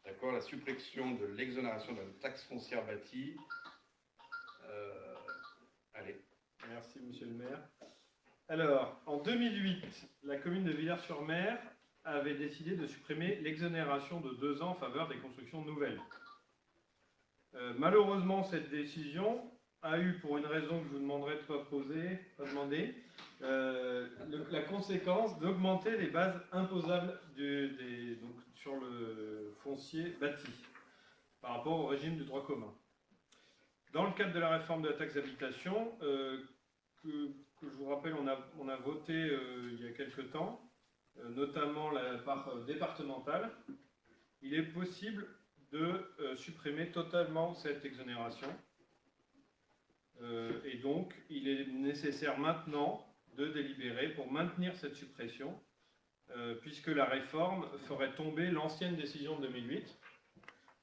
D'accord? La suppression de l'exonération de la taxe foncière bâtie. Allez. Merci, monsieur le maire. Alors, en 2008, la commune de Villers-sur-Mer avait décidé de supprimer l'exonération de 2 ans en faveur des constructions nouvelles. Malheureusement, cette décision a eu, pour une raison que je vous demanderai de pas demander, la conséquence d'augmenter les bases imposables donc, sur le foncier bâti par rapport au régime du droit commun. Dans le cadre de la réforme de la taxe d'habitation, que je vous rappelle, on a voté il y a quelque temps, notamment la part départementale, il est possible de supprimer totalement cette exonération. Et donc, il est nécessaire maintenant de délibérer pour maintenir cette suppression, puisque la réforme ferait tomber l'ancienne décision de 2008.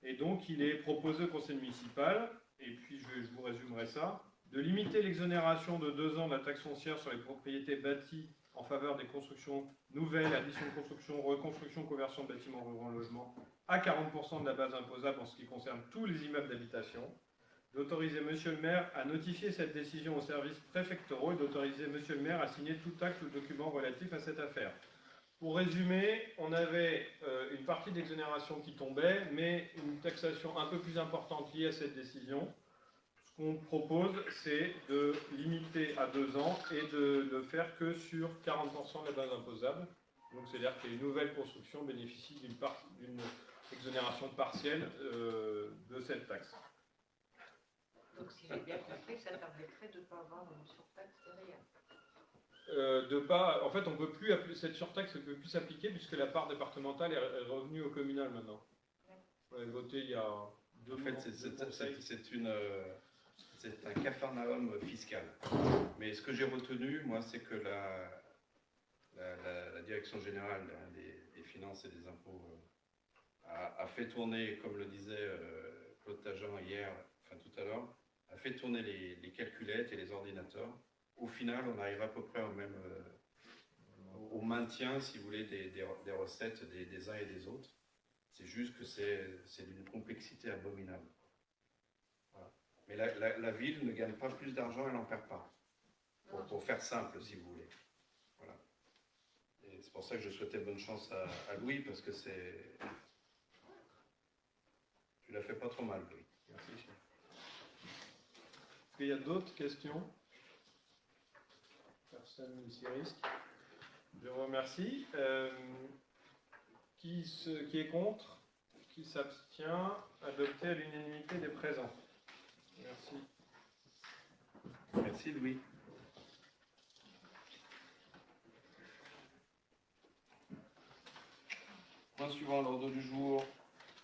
Et donc, il est proposé au conseil municipal, et puis je vous résumerai ça, de limiter l'exonération de 2 ans de la taxe foncière sur les propriétés bâties en faveur des constructions nouvelles, addition de construction, reconstruction, conversion de bâtiments ruraux en logement, à 40% de la base imposable en ce qui concerne tous les immeubles d'habitation, d'autoriser Monsieur le maire à notifier cette décision aux services préfectoraux et d'autoriser Monsieur le maire à signer tout acte ou document relatif à cette affaire. Pour résumer, on avait une partie d'exonération qui tombait, mais une taxation un peu plus importante liée à cette décision. Ce qu'on propose, c'est de limiter à 2 ans et de le faire que sur 40% de la base imposable. Donc, c'est-à-dire que les nouvelles constructions bénéficient d'une exonération partielle de cette taxe. Donc si j'ai bien compris, ça permettrait de ne pas avoir une surtaxe derrière. En fait, on peut plus cette surtaxe ne peut plus s'appliquer puisque la part départementale est revenue au communal maintenant. On a voté il y a 2 mois. En fait, c'est un capharnaüm fiscal. Mais ce que j'ai retenu, moi, c'est que la Direction générale des finances et des impôts a fait tourner, comme le disait Claude Tajan hier, enfin tout à l'heure, a fait tourner les calculettes et les ordinateurs. Au final, on arrive à peu près au maintien, si vous voulez, des recettes des uns et des autres. C'est juste que c'est d'une complexité abominable. Voilà. Mais la ville ne gagne pas plus d'argent, elle n'en perd pas. Pour faire simple, si vous voulez. Voilà. Et c'est pour ça que je souhaitais bonne chance à Louis, parce que tu l'as fait pas trop mal, Louis. Merci. Est-ce qu'il y a d'autres questions? Personne ne s'y risque. Je vous remercie. Qui est contre? Qui s'abstient? Adopté à l'unanimité des présents. Merci. Merci, Louis. Point suivant à l'ordre du jour,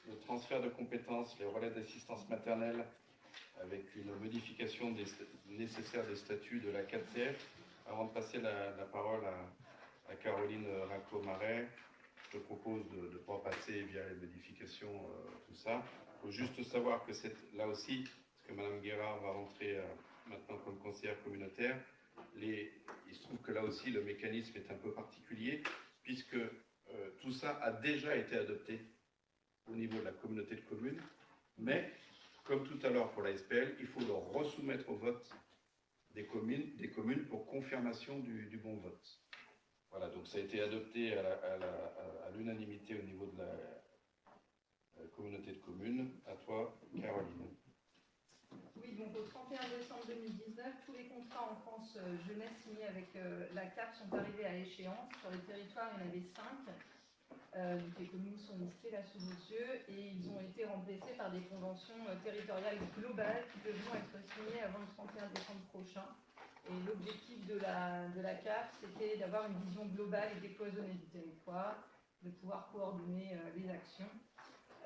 le transfert de compétences, les relais d'assistance maternelle, avec une modification nécessaire des statuts de la 4CF. Avant de passer la parole à Caroline Rinco-Marais, je te propose de ne pas passer via les modifications, tout ça. Il faut juste savoir que c'est là aussi, parce que Mme Guérard va rentrer maintenant comme conseillère communautaire, il se trouve que là aussi le mécanisme est un peu particulier, puisque tout ça a déjà été adopté au niveau de la communauté de communes, mais comme tout à l'heure pour la SPL, il faut le resoumettre au vote des communes pour confirmation du bon vote. Voilà, donc ça a été adopté à l'unanimité au niveau de la communauté de communes. À toi, Caroline. Oui, donc au 31 décembre 2019, tous les contrats en France jeunesse signés avec la CAF sont arrivés à échéance. Sur les territoires, il y en avait 5. Donc les communes sont listées là sous vos yeux et ils ont été remplacés par des conventions territoriales globales qui devront être signées avant le 31 décembre prochain. Et l'objectif de la CAF, c'était d'avoir une vision globale et décloisonnée du territoire, de pouvoir coordonner les actions.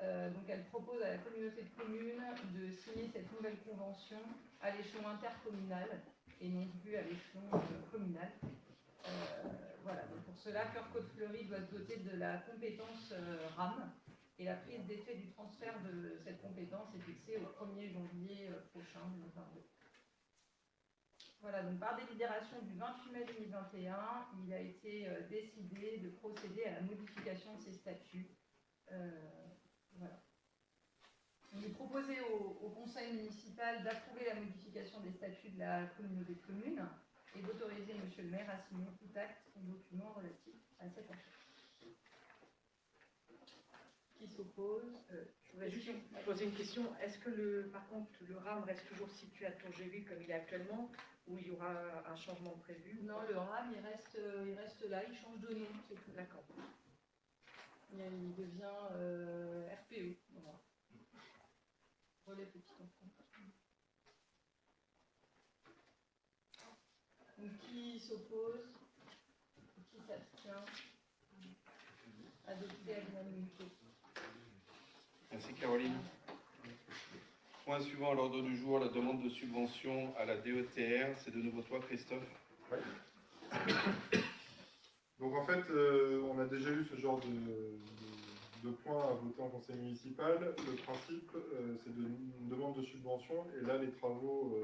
Donc elle propose à la communauté de communes de signer cette nouvelle convention à l'échelon intercommunal et non plus à l'échelon communal. Voilà, donc pour cela, Cœur-Côte-Fleury doit se doter de la compétence RAM et la prise d'effet du transfert de cette compétence est fixée au 1er janvier prochain, 2022. Voilà, donc par délibération du 28 mai 2021, il a été décidé de procéder à la modification de ces statuts. Voilà. Il est proposé au conseil municipal d'approuver la modification des statuts de la communauté de communes et d'autoriser monsieur le maire à signer tout acte ou document relatif à cette affaire. Qui s'oppose Je voudrais juste poser une question. Est-ce que, par contre, le RAM reste toujours situé à Tourgéville comme il est actuellement, ou il y aura un changement prévu? Non, le RAM, il reste là, il change de nom, c'est tout. D'accord. Il devient RPE. Voilà. Relais petit enfant. Donc, qui s'oppose? Qui s'abstient? Adopté à l'unanimité. Merci Caroline. Point suivant à l'ordre du jour, la demande de subvention à la DETR. C'est de nouveau toi, Christophe? Oui. Donc en fait, on a déjà eu ce genre de points à voter en conseil municipal. Le principe, c'est une demande de subvention. Et là, les travaux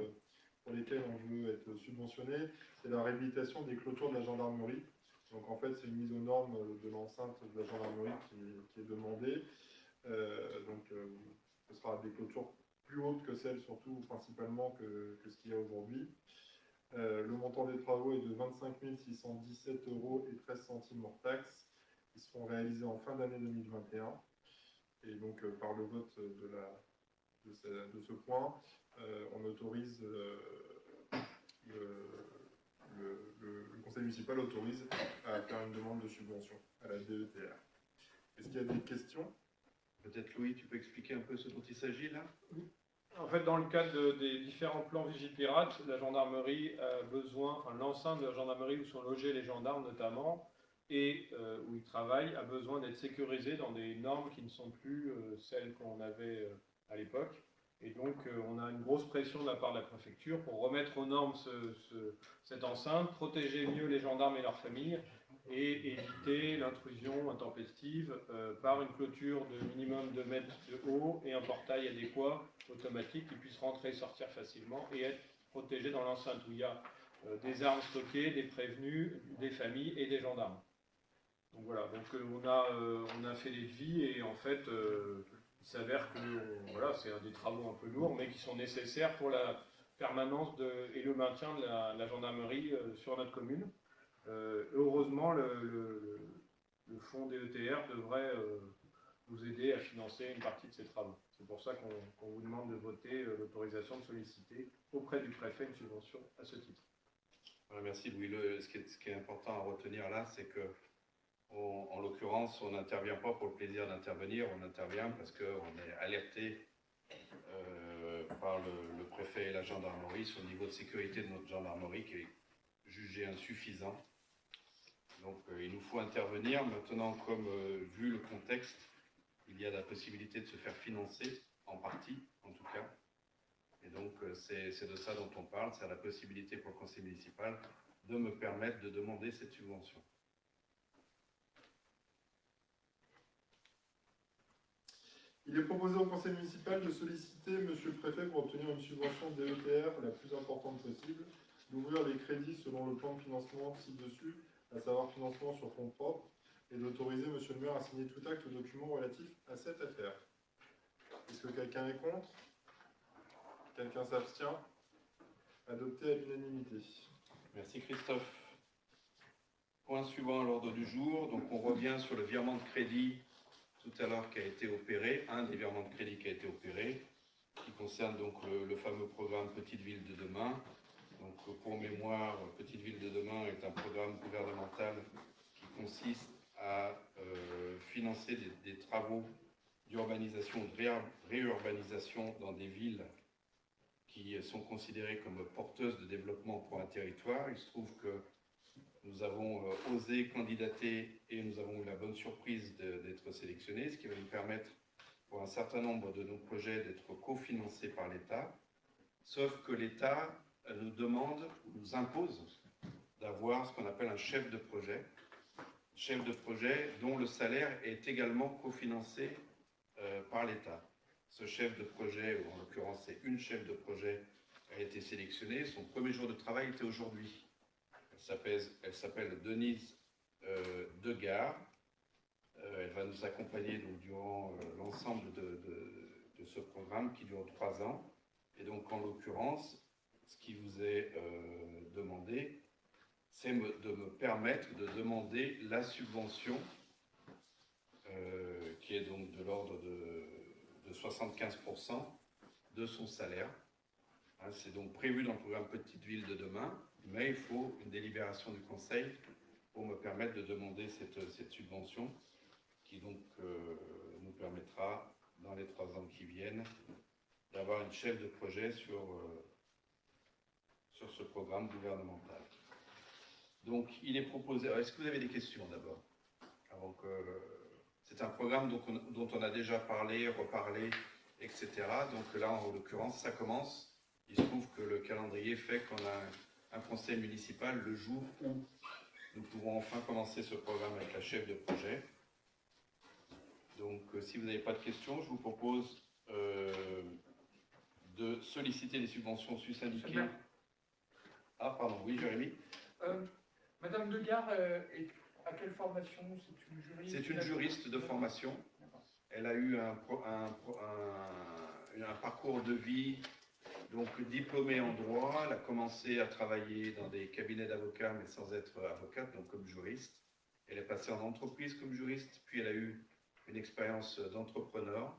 pour lesquels on veut être subventionné, c'est la réhabilitation des clôtures de la gendarmerie. Donc en fait, c'est une mise aux normes de l'enceinte de la gendarmerie qui est demandée. Ce sera des clôtures plus hautes que celles, surtout principalement que ce qu'il y a aujourd'hui. Le montant des travaux est de 25 617 € et 13 centimes hors taxes. Ils seront réalisés en fin d'année 2021. Et donc, par le vote de ce point, on autorise le conseil municipal autorise à faire une demande de subvention à la DETR. Est-ce qu'il y a des questions? Peut-être Louis, tu peux expliquer un peu ce dont il s'agit là? En fait, dans le cadre des différents plans Vigipirate, la gendarmerie a besoin, enfin l'enceinte de la gendarmerie où sont logés les gendarmes notamment, et où ils travaillent, a besoin d'être sécurisée dans des normes qui ne sont plus celles qu'on avait à l'époque. Et donc, on a une grosse pression de la part de la préfecture pour remettre aux normes cette enceinte, protéger mieux les gendarmes et leurs familles, et éviter l'intrusion intempestive par une clôture de minimum 2 mètres de haut et un portail adéquat automatique qui puisse rentrer et sortir facilement et être protégé dans l'enceinte où il y a des armes stockées, des prévenus, des familles et des gendarmes. Donc voilà, donc on a fait des devis et en fait il s'avère que voilà, c'est un des travaux un peu lourds mais qui sont nécessaires pour la permanence et le maintien de la gendarmerie sur notre commune. Heureusement, le fonds DETR devrait nous aider à financer une partie de ces travaux. C'est pour ça qu'on vous demande de voter l'autorisation de solliciter auprès du préfet une subvention à ce titre. Voilà, merci Louis. Ce qui est important à retenir là, c'est que en l'occurrence, on n'intervient pas pour le plaisir d'intervenir, on intervient parce qu'on est alerté par le préfet et la gendarmerie sur le niveau de sécurité de notre gendarmerie qui est jugé insuffisant. Donc il nous faut intervenir. Maintenant, comme vu le contexte, il y a la possibilité de se faire financer, en partie en tout cas. Et donc c'est de ça dont on parle, c'est la possibilité pour le conseil municipal de me permettre de demander cette subvention. Il est proposé au conseil municipal de solliciter Monsieur le Préfet pour obtenir une subvention DETR la plus importante possible, d'ouvrir les crédits selon le plan de financement ci-dessus, à savoir financement sur fonds propres, et d'autoriser Monsieur le maire à signer tout acte ou document relatif à cette affaire. Est-ce que quelqu'un est contre? Quelqu'un s'abstient? Adopté à l'unanimité. Merci Christophe. Point suivant à l'ordre du jour, donc on revient sur le virement de crédit tout à l'heure qui a été opéré, un des virements de crédit qui a été opéré, qui concerne donc le fameux programme Petite Ville de demain. Donc pour mémoire, Petite Ville de demain est un programme gouvernemental qui consiste à financer des travaux d'urbanisation, de réurbanisation dans des villes qui sont considérées comme porteuses de développement pour un territoire. Il se trouve que nous avons osé candidater et nous avons eu la bonne surprise d'être sélectionnés, ce qui va nous permettre pour un certain nombre de nos projets d'être cofinancés par l'État, sauf que l'État nous demande ou nous impose d'avoir ce qu'on appelle un chef de projet dont le salaire est également cofinancé par l'État. Ce chef de projet, ou en l'occurrence c'est une chef de projet, a été sélectionnée. Son premier jour de travail était aujourd'hui. Elle s'appelle Denise Degard. Elle va nous accompagner donc, durant l'ensemble de ce programme qui dure 3 ans. Et donc, en l'occurrence, ce qui vous est demandé, c'est de me permettre de demander la subvention qui est donc de l'ordre de 75% de son salaire. C'est donc prévu dans le programme Petite Ville de demain, mais il faut une délibération du Conseil pour me permettre de demander cette subvention qui donc nous permettra, dans les 3 ans qui viennent, d'avoir une chef de projet sur ce programme gouvernemental. Donc, il est proposé... Est-ce que vous avez des questions d'abord? C'est un programme dont on a déjà parlé, reparlé, etc. Donc là, en l'occurrence, ça commence. Il se trouve que le calendrier fait qu'on a un conseil municipal le jour où nous pourrons enfin commencer ce programme avec la chef de projet. Donc, si vous n'avez pas de questions, je vous propose de solliciter les subventions sus-indiquées. Ah, pardon, oui, Jérémy. Madame Degard, à quelle formation? C'est une juriste? C'est une juriste de formation. Elle a eu un parcours de vie, donc diplômée en droit. Elle a commencé à travailler dans des cabinets d'avocats, mais sans être avocate, donc comme juriste. Elle est passée en entreprise comme juriste, puis elle a eu une expérience d'entrepreneur.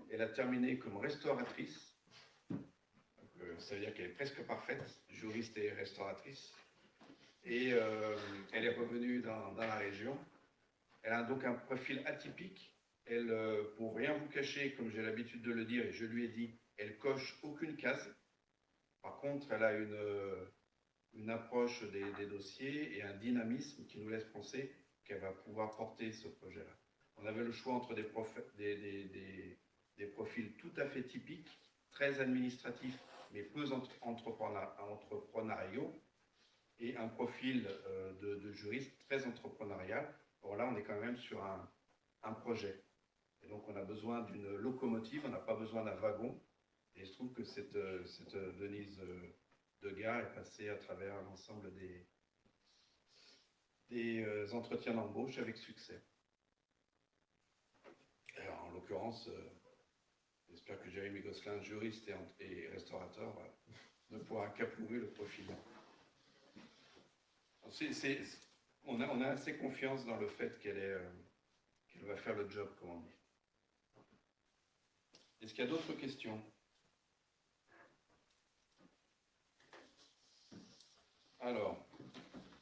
Elle a terminé comme restauratrice. Ça veut dire qu'elle est presque parfaite, juriste et restauratrice. Et elle est revenue dans la région. Elle a donc un profil atypique. Elle pour rien vous cacher, comme j'ai l'habitude de le dire, et je lui ai dit, elle coche aucune case. Par contre, elle a une approche des dossiers et un dynamisme qui nous laisse penser qu'elle va pouvoir porter ce projet-là. On avait le choix entre des profils tout à fait typiques, très administratifs, mais peu entrepreneuriaux, et un profil de juriste très entrepreneurial. Or là, on est quand même sur un projet. Et donc, on a besoin d'une locomotive, on n'a pas besoin d'un wagon. Et je trouve que cette Denise Degard est passée à travers l'ensemble des entretiens d'embauche avec succès. Alors, en l'occurrence, j'espère que Jérémy Gosselin, juriste et restaurateur, ne pourra qu'approuver le profil. On a assez confiance dans le fait qu'elle va faire le job, comme on dit. Est-ce qu'il y a d'autres questions? Alors,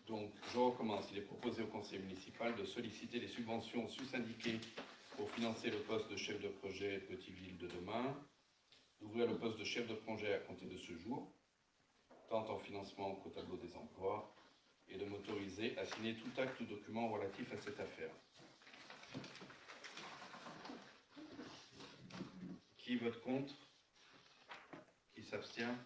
donc, je recommence. Il est proposé au conseil municipal de solliciter les subventions sous-syndiquées pour financer le poste de chef de projet Petite Ville de demain, d'ouvrir le poste de chef de projet à compter de ce jour, tant en financement qu'au tableau des emplois, et de m'autoriser à signer tout acte ou document relatif à cette affaire. Qui vote contre? Qui s'abstient?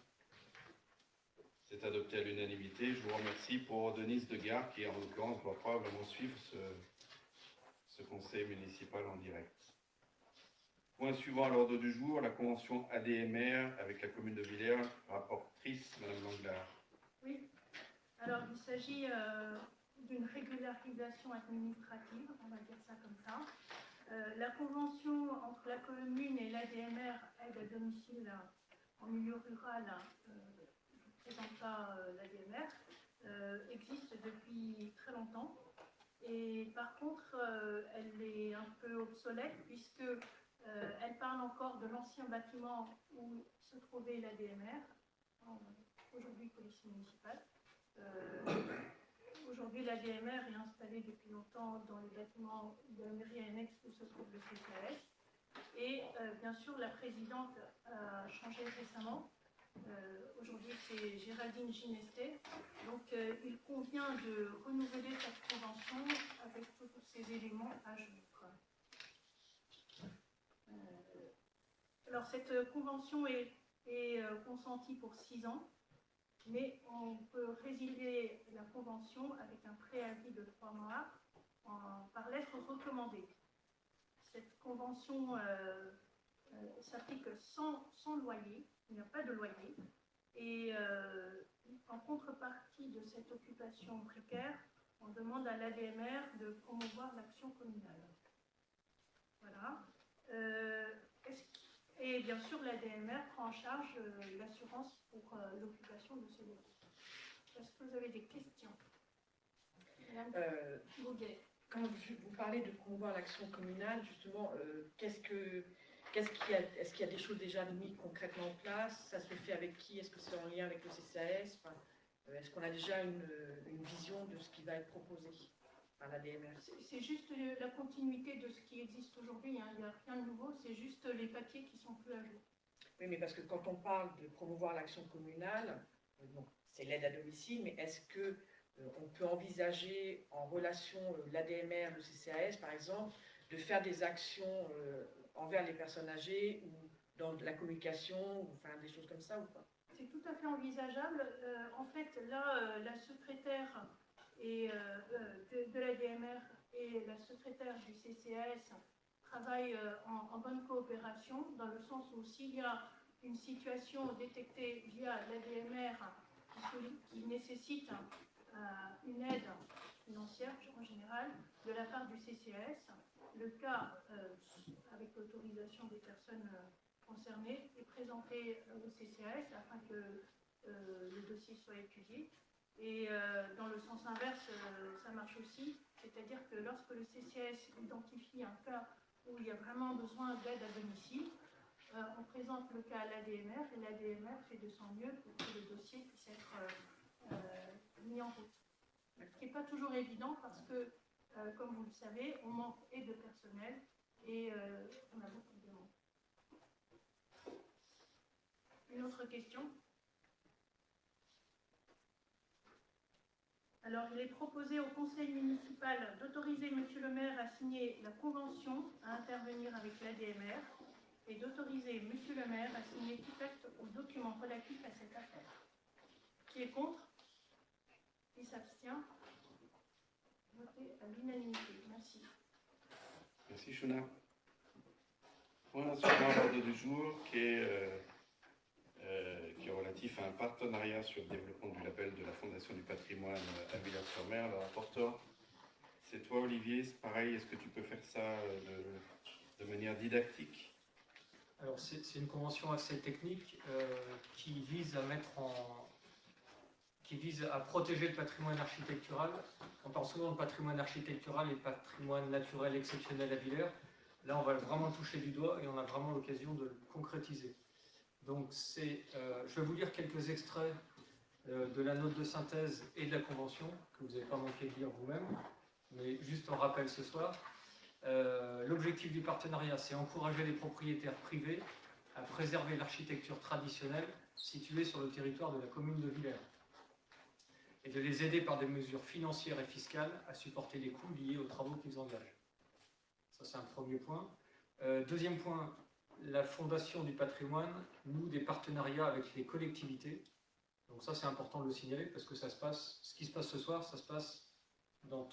C'est adopté à l'unanimité. Je vous remercie pour Denise Degard, qui en l'occurrence doit probablement suivre ce conseil municipal en direct. Point suivant à l'ordre du jour, la convention ADMR avec la commune de Villers, rapportrice Madame Langlard. Oui, alors il s'agit d'une régularisation administrative, on va dire ça comme ça. La convention entre la commune et l'ADMR, aide à domicile en milieu rural, je ne présente pas l'ADMR, existe depuis très longtemps. Et par contre, elle est un peu obsolète puisque elle parle encore de l'ancien bâtiment où se trouvait l'ADMR, aujourd'hui police municipale. Aujourd'hui, l'ADMR est installée depuis longtemps dans le bâtiment de la mairie annexe où se trouve le CCAS. Et bien sûr, la présidente a changé récemment. Aujourd'hui, c'est Géraldine Ginestet. Donc, il convient de renouveler cette convention avec tous ces éléments à jour. Alors, cette convention est consentie pour 6 ans. Mais on peut résilier la convention avec un préavis de 3 mois par lettre recommandée. Cette convention s'applique sans loyer, il n'y a pas de loyer. Et en contrepartie de cette occupation précaire, on demande à l'ADMR de promouvoir l'action communale. Voilà. Et bien sûr, l'ADMR prend en charge l'assurance pour l'occupation de ce lieu. Est-ce que vous avez des questions? Quand vous parlez de promouvoir l'action communale, justement, est-ce qu'il y a des choses déjà mises concrètement en place? Ça se fait avec qui? Est-ce que c'est en lien avec le CCAS? Est-ce qu'on a déjà une vision de ce qui va être proposé par l'ADMR? C'est juste la continuité de ce qui existe aujourd'hui, hein. Il n'y a rien de nouveau, c'est juste les papiers qui sont plus à jour. Oui, mais parce que quand on parle de promouvoir l'action communale, c'est l'aide à domicile, mais est-ce que on peut envisager en relation l'ADMR, le CCAS par exemple, de faire des actions envers les personnes âgées ou dans la communication, ou enfin des choses comme ça ou pas? C'est tout à fait envisageable. En fait, là, la secrétaire de l'ADMR et la secrétaire du CCAS travaillent en bonne coopération, dans le sens où s'il y a une situation détectée via l'ADMR qui nécessite une aide financière en général de la part du CCAS, le cas, avec l'autorisation des personnes concernées, est présenté au CCAS afin que le dossier soit étudié. Et dans le sens inverse, ça marche aussi, c'est-à-dire que lorsque le CCAS identifie un cas où il y a vraiment besoin d'aide à domicile, on présente le cas à l'ADMR et l'ADMR fait de son mieux pour que le dossier puisse être mis en route. Ce qui n'est pas toujours évident parce que, comme vous le savez, on manque et de personnel Et on a beaucoup de demandes. Une autre question? Alors, il est proposé au conseil municipal d'autoriser Monsieur le maire à signer la convention à intervenir avec l'ADMR et d'autoriser Monsieur le maire à signer tout acte ou document relatif à cette affaire. Qui est contre? Qui s'abstient? Voté à l'unanimité. Merci. Merci Chouna. Point suivant à l'ordre du jour qui est relatif à un partenariat sur le développement du label de la Fondation du patrimoine à Villars-sur-Mer. Le rapporteur, c'est toi Olivier, c'est pareil, est-ce que tu peux faire ça de manière didactique? Alors c'est une convention assez technique qui vise à protéger le patrimoine architectural. On parle souvent de patrimoine architectural et de patrimoine naturel exceptionnel à Villers. Là, on va vraiment le toucher du doigt et on a vraiment l'occasion de le concrétiser. Donc, je vais vous lire quelques extraits de la note de synthèse et de la convention, que vous n'avez pas manqué de lire vous-même, mais juste en rappel ce soir. L'objectif du partenariat, c'est encourager les propriétaires privés à préserver l'architecture traditionnelle située sur le territoire de la commune de Villers et de les aider par des mesures financières et fiscales à supporter les coûts liés aux travaux qu'ils engagent. Ça, c'est un premier point. Deuxième point, la Fondation du patrimoine noue des partenariats avec les collectivités. Donc ça, c'est important de le signaler parce que ce qui se passe ce soir, ça se passe dans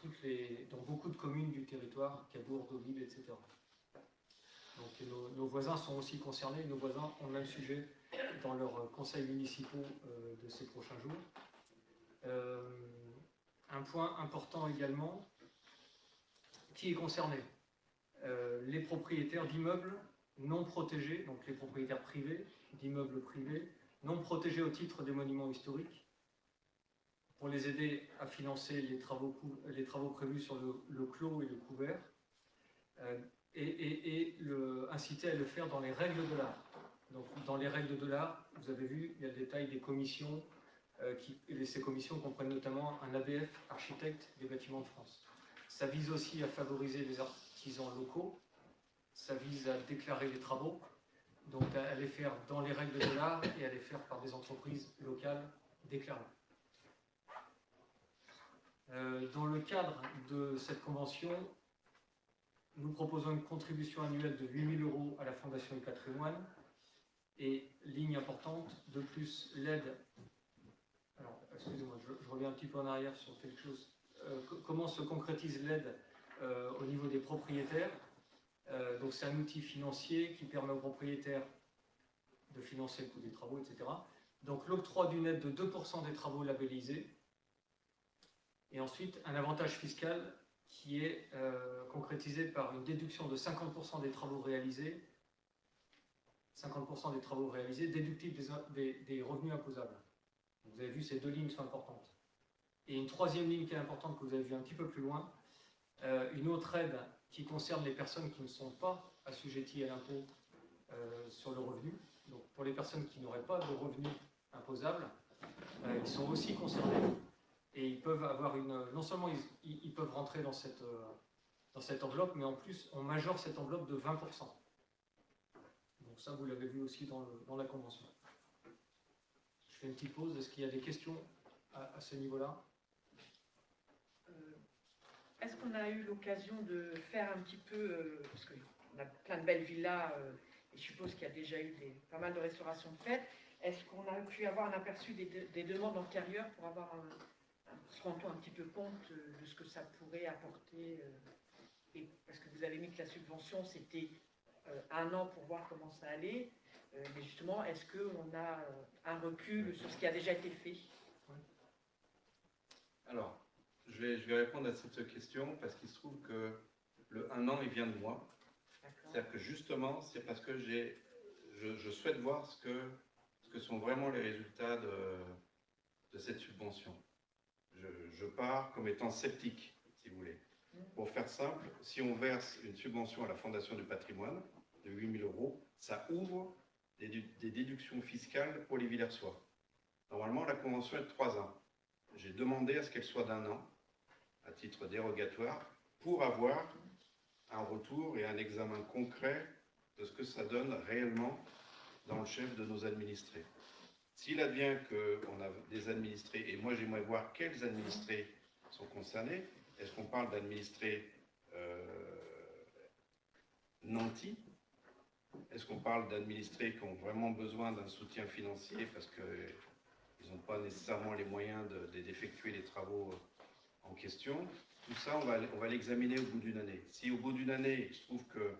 beaucoup de communes du territoire, Cabourg, Deauville, etc. Donc nos voisins sont aussi concernés, nos voisins ont le même sujet dans leurs conseils municipaux de ces prochains jours. Un point important également, qui est concerné? Les propriétaires d'immeubles non protégés, donc les propriétaires privés, d'immeubles privés, non protégés au titre des monuments historiques, pour les aider à financer les travaux prévus sur le clos et le couvert, et inciter à le faire dans les règles de l'art. Donc dans les règles de l'art, vous avez vu, il y a le détail des commissions, ces commissions comprennent notamment un ABF, architecte des bâtiments de France. Ça vise aussi à favoriser les artisans locaux, ça vise à déclarer les travaux, donc à les faire dans les règles de l'art et à les faire par des entreprises locales déclarées. Dans le cadre de cette convention, nous proposons une contribution annuelle de 8 000 € à la Fondation du patrimoine et, ligne importante, de plus l'aide. Alors, excusez-moi, je reviens un petit peu en arrière sur quelque chose. Comment se concrétise l'aide au niveau des propriétaires? Donc c'est un outil financier qui permet aux propriétaires de financer le coût des travaux, etc. Donc l'octroi d'une aide de 2% des travaux labellisés. Et ensuite, un avantage fiscal qui est concrétisé par une déduction de 50% des travaux réalisés, 50% des travaux réalisés déductibles des revenus imposables. Vous avez vu, ces deux lignes sont importantes. Et une troisième ligne qui est importante, que vous avez vu un petit peu plus loin, une autre aide qui concerne les personnes qui ne sont pas assujetties à l'impôt sur le revenu. Donc pour les personnes qui n'auraient pas de revenus imposables, ils sont aussi concernés. Et ils peuvent avoir non seulement ils peuvent rentrer dans cette enveloppe, mais en plus on majore cette enveloppe de 20%. Donc ça vous l'avez vu aussi dans la convention. Je fais une petite pause, est-ce qu'il y a des questions à ce niveau-là? Est-ce qu'on a eu l'occasion de faire un petit peu, parce qu'on a plein de belles villas, et je suppose qu'il y a déjà eu pas mal de restaurations de faites, est-ce qu'on a pu avoir un aperçu des demandes antérieures pour avoir se rendre un petit peu compte de ce que ça pourrait apporter, parce que vous avez mis que la subvention c'était 1 an pour voir comment ça allait, mais justement est-ce qu'on a un recul sur ce qui a déjà été fait? Alors, je vais répondre à cette question parce qu'il se trouve que le 1 an il vient de moi. C'est-à-dire que justement c'est parce que je souhaite voir ce que sont vraiment les résultats de cette subvention. Je pars comme étant sceptique, si vous voulez. Pour faire simple, si on verse une subvention à la Fondation du patrimoine de 8 000 €, ça ouvre des déductions fiscales pour les Villersois. Normalement, la convention est de 3 ans. J'ai demandé à ce qu'elle soit d'1 an, à titre dérogatoire, pour avoir un retour et un examen concret de ce que ça donne réellement dans le chef de nos administrés. S'il advient qu'on a des administrés, et moi j'aimerais voir quels administrés sont concernés, est-ce qu'on parle d'administrés nantis? Est-ce qu'on parle d'administrés qui ont vraiment besoin d'un soutien financier parce qu'ils n'ont pas nécessairement les moyens d'effectuer les travaux en question? Tout ça, on va l'examiner au bout d'une année. Si au bout d'une année, il se trouve que,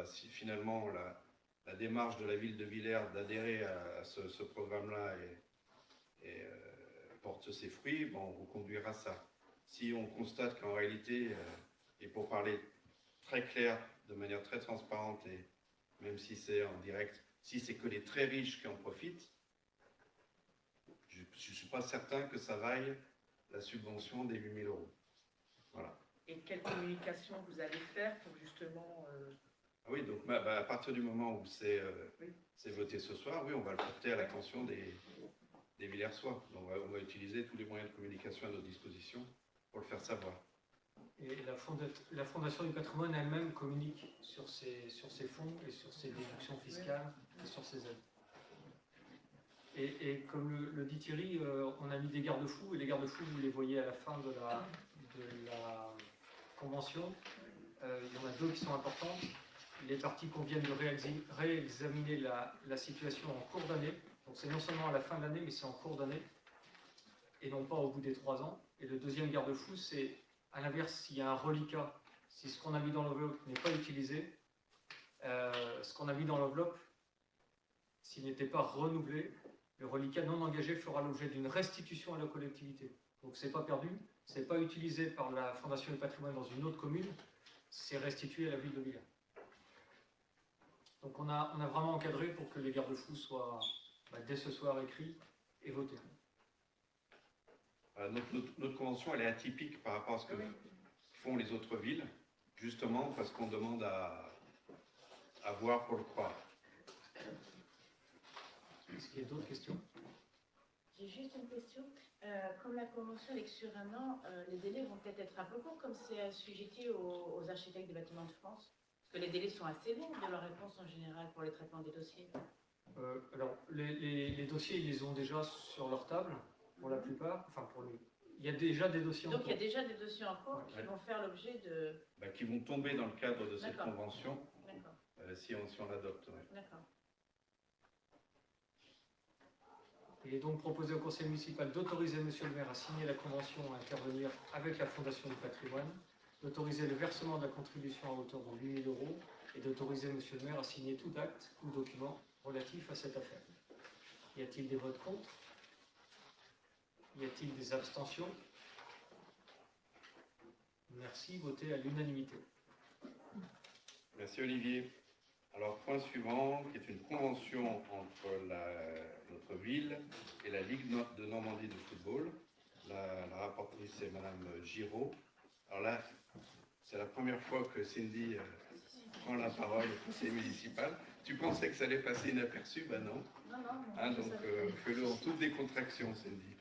si finalement la démarche de la ville de Villers d'adhérer à ce programme-là porte ses fruits, on reconduira ça. Si on constate qu'en réalité, et pour parler très clair, de manière très transparente, et même si c'est en direct, si c'est que les très riches qui en profitent, je ne suis pas certain que ça vaille la subvention des 8 000 €. Voilà. Et quelle communication vous allez faire pour justement... Ah oui, donc à partir du moment où c'est voté ce soir, oui, on va le porter à l'attention des Villersois. Donc on va utiliser tous les moyens de communication à notre disposition pour le faire savoir. Et la Fondation du patrimoine elle-même communique sur ses fonds et sur ses déductions fiscales et sur ses aides. Et comme le dit Thierry, on a mis des garde-fous, et les garde-fous, vous les voyez à la fin de la convention. Il y en a deux qui sont importantes. Les parties conviennent de réexaminer la situation en cours d'année. Donc c'est non seulement à la fin de l'année, mais c'est en cours d'année, et non pas au bout des 3 ans. Et le deuxième garde-fou, c'est à l'inverse, s'il y a un reliquat, si ce qu'on a mis dans l'enveloppe n'est pas utilisé, ce qu'on a mis dans l'enveloppe, s'il n'était pas renouvelé, le reliquat non engagé fera l'objet d'une restitution à la collectivité. Donc c'est pas perdu, c'est pas utilisé par la Fondation du patrimoine dans une autre commune, c'est restitué à la ville de Villers. Donc on a vraiment encadré pour que les garde-fous soient dès ce soir écrits et votés. Notre convention, elle est atypique par rapport à ce que font les autres villes, justement parce qu'on demande à voir pour le croire. Est-ce qu'il y a d'autres questions? J'ai juste une question. Comme la convention est sur un an, les délais vont peut-être être un peu courts, comme c'est assujetti aux architectes des bâtiments de France. Parce que les délais sont assez longs de leur réponse en général pour le traitement des dossiers. Alors, les dossiers, ils les ont déjà sur leur table, pour la plupart. Enfin, il y a déjà des dossiers en cours. Donc, il y a déjà des dossiers en cours qui vont faire l'objet de... Qui vont tomber dans le cadre de cette convention, si on l'adopte. Ouais. D'accord. Il est donc proposé au conseil municipal d'autoriser monsieur le maire à signer la convention à intervenir avec la Fondation du patrimoine, d'autoriser le versement de la contribution à hauteur de 8 000 € et d'autoriser monsieur le maire à signer tout acte ou document relatif à cette affaire. Y a-t-il des votes contre? Y a-t-il des abstentions? Merci, voté à l'unanimité. Merci Olivier. Alors, point suivant, qui est une convention entre notre ville et la Ligue de Normandie de football. La rapporteure, c'est Madame Giraud. Alors là, c'est la première fois que Cindy prend la parole au conseil municipal. Tu pensais que ça allait passer inaperçu? Ben non. Non. Donc, fais-le en toute décontraction, Cindy.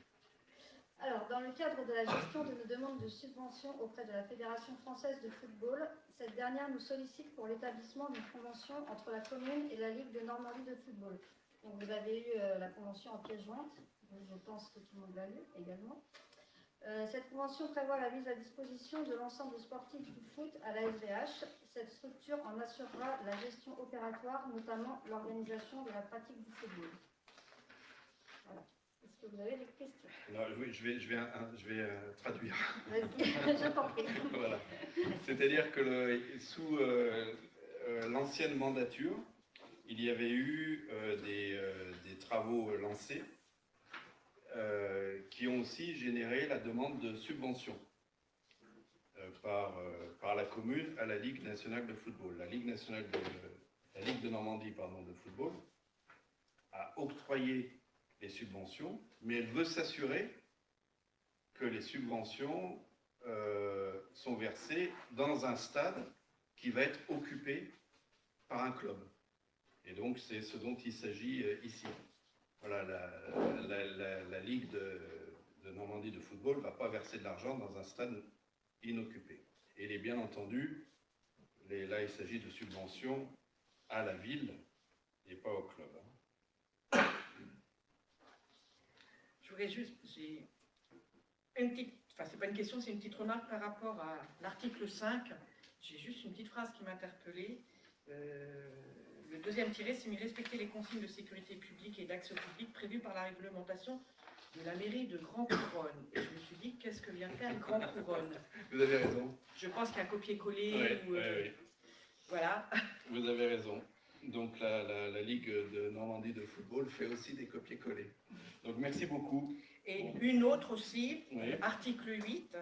Alors, dans le cadre de la gestion de nos demandes de subvention auprès de la Fédération française de football, cette dernière nous sollicite pour l'établissement d'une convention entre la commune et la Ligue de Normandie de football. Donc, vous avez eu la convention en pièce jointe, donc je pense que tout le monde l'a lu également. Cette convention prévoit la mise à disposition de l'ensemble sportif du foot à la SVH. Cette structure en assurera la gestion opératoire, notamment l'organisation de la pratique du football. Voilà. Est-ce que vous avez des questions? Alors, oui, je vais traduire. Vas-y, je t'en prie. Voilà. C'est-à-dire que sous l'ancienne mandature, il y avait eu des travaux lancés qui ont aussi généré la demande de subvention par la commune à la Ligue nationale de football. La Ligue de Normandie de football a octroyé les subventions, mais elle veut s'assurer que les subventions sont versées dans un stade qui va être occupé par un club. Et donc, c'est ce dont il s'agit ici. Voilà, la Ligue de Normandie de football ne va pas verser de l'argent dans un stade inoccupé. Et il est bien entendu Et là, il s'agit de subventions à la ville et pas au club. Je voudrais juste, j'ai une petite, enfin c'est pas une question, c'est une petite remarque par rapport à l'article 5. J'ai juste une petite phrase qui m'a interpellée. Le deuxième tiré, c'est « respecter les consignes de sécurité publique et d'accès au public prévues par la réglementation de la mairie de Grand Couronne ». Et je me suis dit, qu'est-ce que vient faire Grand Couronne? Vous avez raison. Je pense qu'il y a un copier-coller. Oui. Voilà. Vous avez raison. Donc la Ligue de Normandie de football fait aussi des copier-coller. Donc merci beaucoup. Et une autre aussi, Oui. article 8,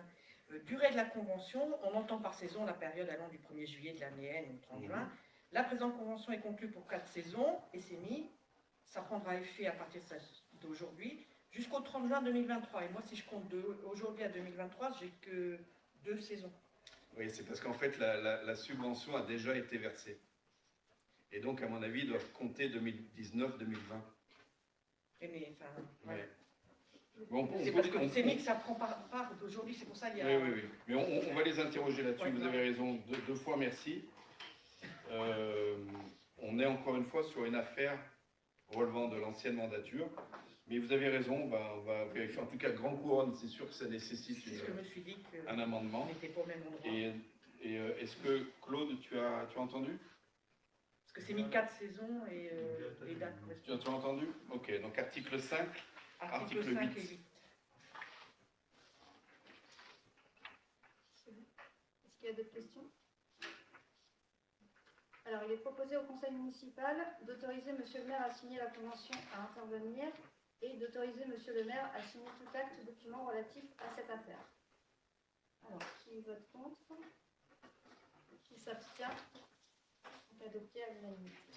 durée de la convention, on entend par saison la période allant du 1er juillet de l'année N au 30 juin. La présente convention est conclue pour 4 saisons et c'est mis, ça prendra effet à partir d'aujourd'hui jusqu'au 30 juin 2023. Et moi, si je compte d'aujourd'hui à 2023, j'ai que 2 saisons. Oui, c'est parce qu'en fait, la subvention a déjà été versée. Et donc, à mon avis, ils doivent compter 2019-2020. Mais enfin, ouais. Ouais. Bon, c'est parce que c'est mis que ça prend part d'aujourd'hui, c'est pour ça qu'il y a... Oui. Mais on va les interroger là-dessus, Ouais, vous avez raison. Deux fois, merci. On est encore une fois sur une affaire relevant de l'ancienne mandature. Mais vous avez raison, on va vérifier. En tout cas, Grand Couronne, c'est sûr que ça nécessite ce que je me suis dit un amendement. On n'était pas au même endroit. Et est-ce que, Claude, tu as entendu? Parce que c'est mis 4 saisons et les dates. Tu as entendu? Ok, donc article 5, article 5 8. et 8. Est-ce qu'il y a d'autres questions? Alors, il est proposé au conseil municipal d'autoriser monsieur le maire à signer la convention à intervenir et d'autoriser monsieur le maire à signer tout acte ou document relatif à cette affaire. Alors, qui vote contre? Qui s'abstient? Donc, adopté à l'unanimité.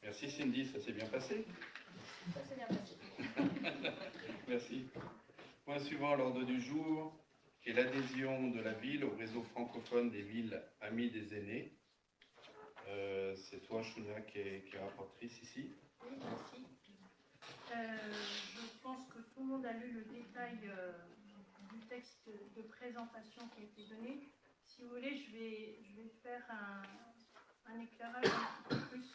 Merci Cindy, ça s'est bien passé. Ça s'est bien passé. Merci. Point suivant à l'ordre du jour, qui est l'adhésion de la ville au réseau francophone des villes amies des aînés. C'est toi, Chouna, qui est rapportrice ici. Oui, merci. Je pense que tout le monde a lu le détail du texte de présentation qui a été donné. Si vous voulez, je vais faire un éclairage un petit peu plus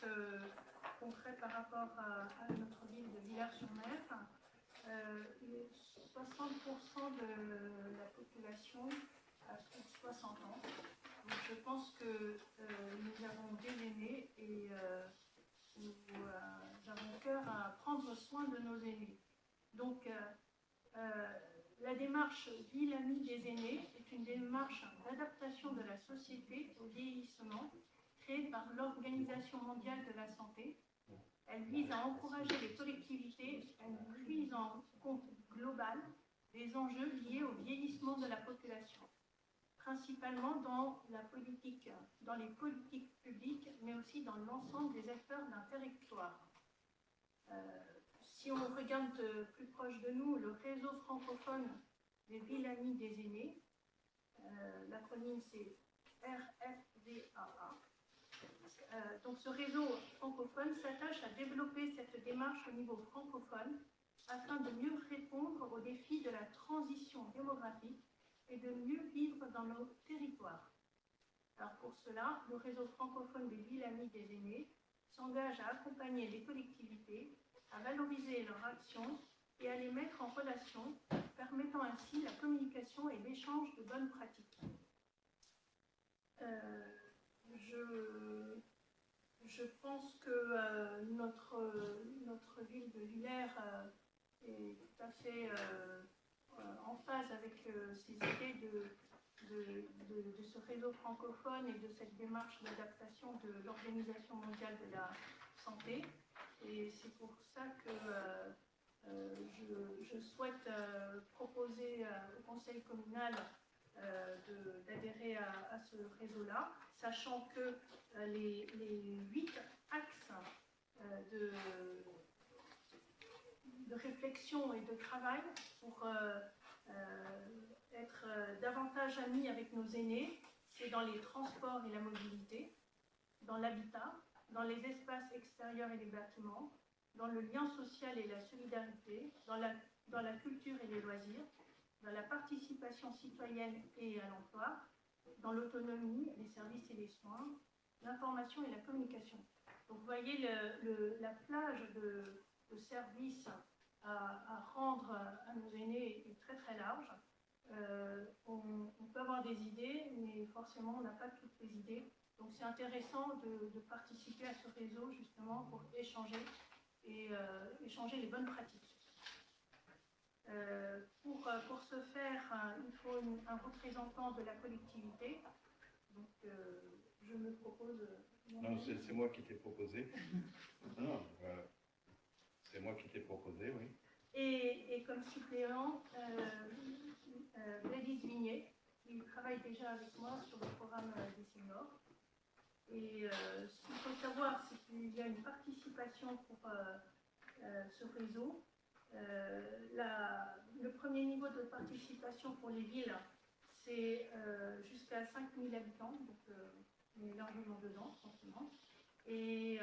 concret par rapport à notre ville de Villars-sur-Mer. 60% de la population a plus de 60 ans. Donc je pense que nous avons des aînés et nous avons cœur à prendre soin de nos aînés. Donc la démarche Ville Amie des aînés est une démarche d'adaptation de la société au vieillissement créée par l'Organisation mondiale de la santé. Elle vise à encourager les collectivités à une prise en compte globale des enjeux liés au vieillissement de la population, principalement dans les politiques publiques, mais aussi dans l'ensemble des acteurs d'un territoire. Si on regarde plus proche de nous, le réseau francophone des villes amies des aînés, l'acronyme c'est RFVAA. Donc ce réseau francophone s'attache à développer cette démarche au niveau francophone afin de mieux répondre aux défis de la transition démographique et de mieux vivre dans nos territoires. Alors pour cela, le réseau francophone des villes amies des aînés s'engage à accompagner les collectivités, à valoriser leur action et à les mettre en relation, permettant ainsi la communication et l'échange de bonnes pratiques. Je pense que notre ville de Villers est tout à fait en phase avec ces idées de ce réseau francophone et de cette démarche d'adaptation de l'Organisation mondiale de la santé. Et c'est pour ça que je souhaite proposer au conseil communal d'adhérer à ce réseau-là, sachant que les 8 axes de réflexion et de travail pour être davantage amis avec nos aînés, c'est dans les transports et la mobilité, dans l'habitat, dans les espaces extérieurs et les bâtiments, dans le lien social et la solidarité, dans la culture et les loisirs, dans la participation citoyenne et à l'emploi, dans l'autonomie, les services et les soins, l'information et la communication. Donc vous voyez, la plage de services à rendre à nos aînés est très très large. On peut avoir des idées, mais forcément on n'a pas toutes les idées. Donc c'est intéressant de participer à ce réseau justement pour échanger et échanger les bonnes pratiques. Pour ce faire, il faut un représentant de la collectivité. Donc je me propose... Non, c'est moi qui t'ai proposé. Non, c'est moi qui t'ai proposé, oui. Et comme suppléant, Gladys Vignet, qui travaille déjà avec moi sur le programme des seniors. Et ce qu'il faut savoir, c'est qu'il y a une participation pour ce réseau. Le premier niveau de participation pour les villes, c'est jusqu'à 5000 habitants, donc on est largement dedans, forcément. Et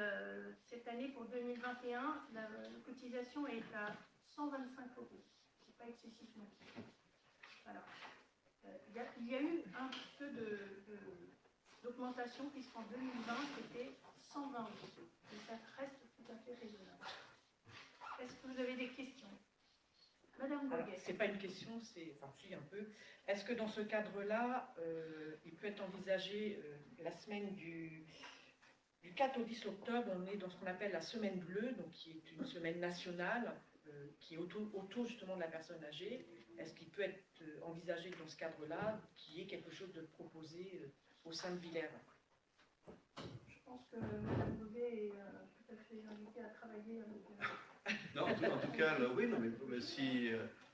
cette année, pour 2021, la cotisation est à 125 €. C'est pas excessif non plus. Voilà. Il y a eu un peu d'augmentation, puisqu'en 2020, c'était 120 €. Et ça reste tout à fait raisonnable. Est-ce que vous avez des questions? Madame Boguet. Ce n'est pas une question, c'est, enfin, si, un peu. Est-ce que dans ce cadre-là, il peut être envisagé la semaine du 4 au 10 octobre, on est dans ce qu'on appelle la semaine bleue, donc qui est une semaine nationale, qui est autour justement de la personne âgée. Est-ce qu'il peut être envisagé dans ce cadre-là qu'il y ait quelque chose de proposé au sein de Villers? Je pense que Madame Boguet est tout à fait invitée à travailler avec... Non, en tout cas, oui, non, mais si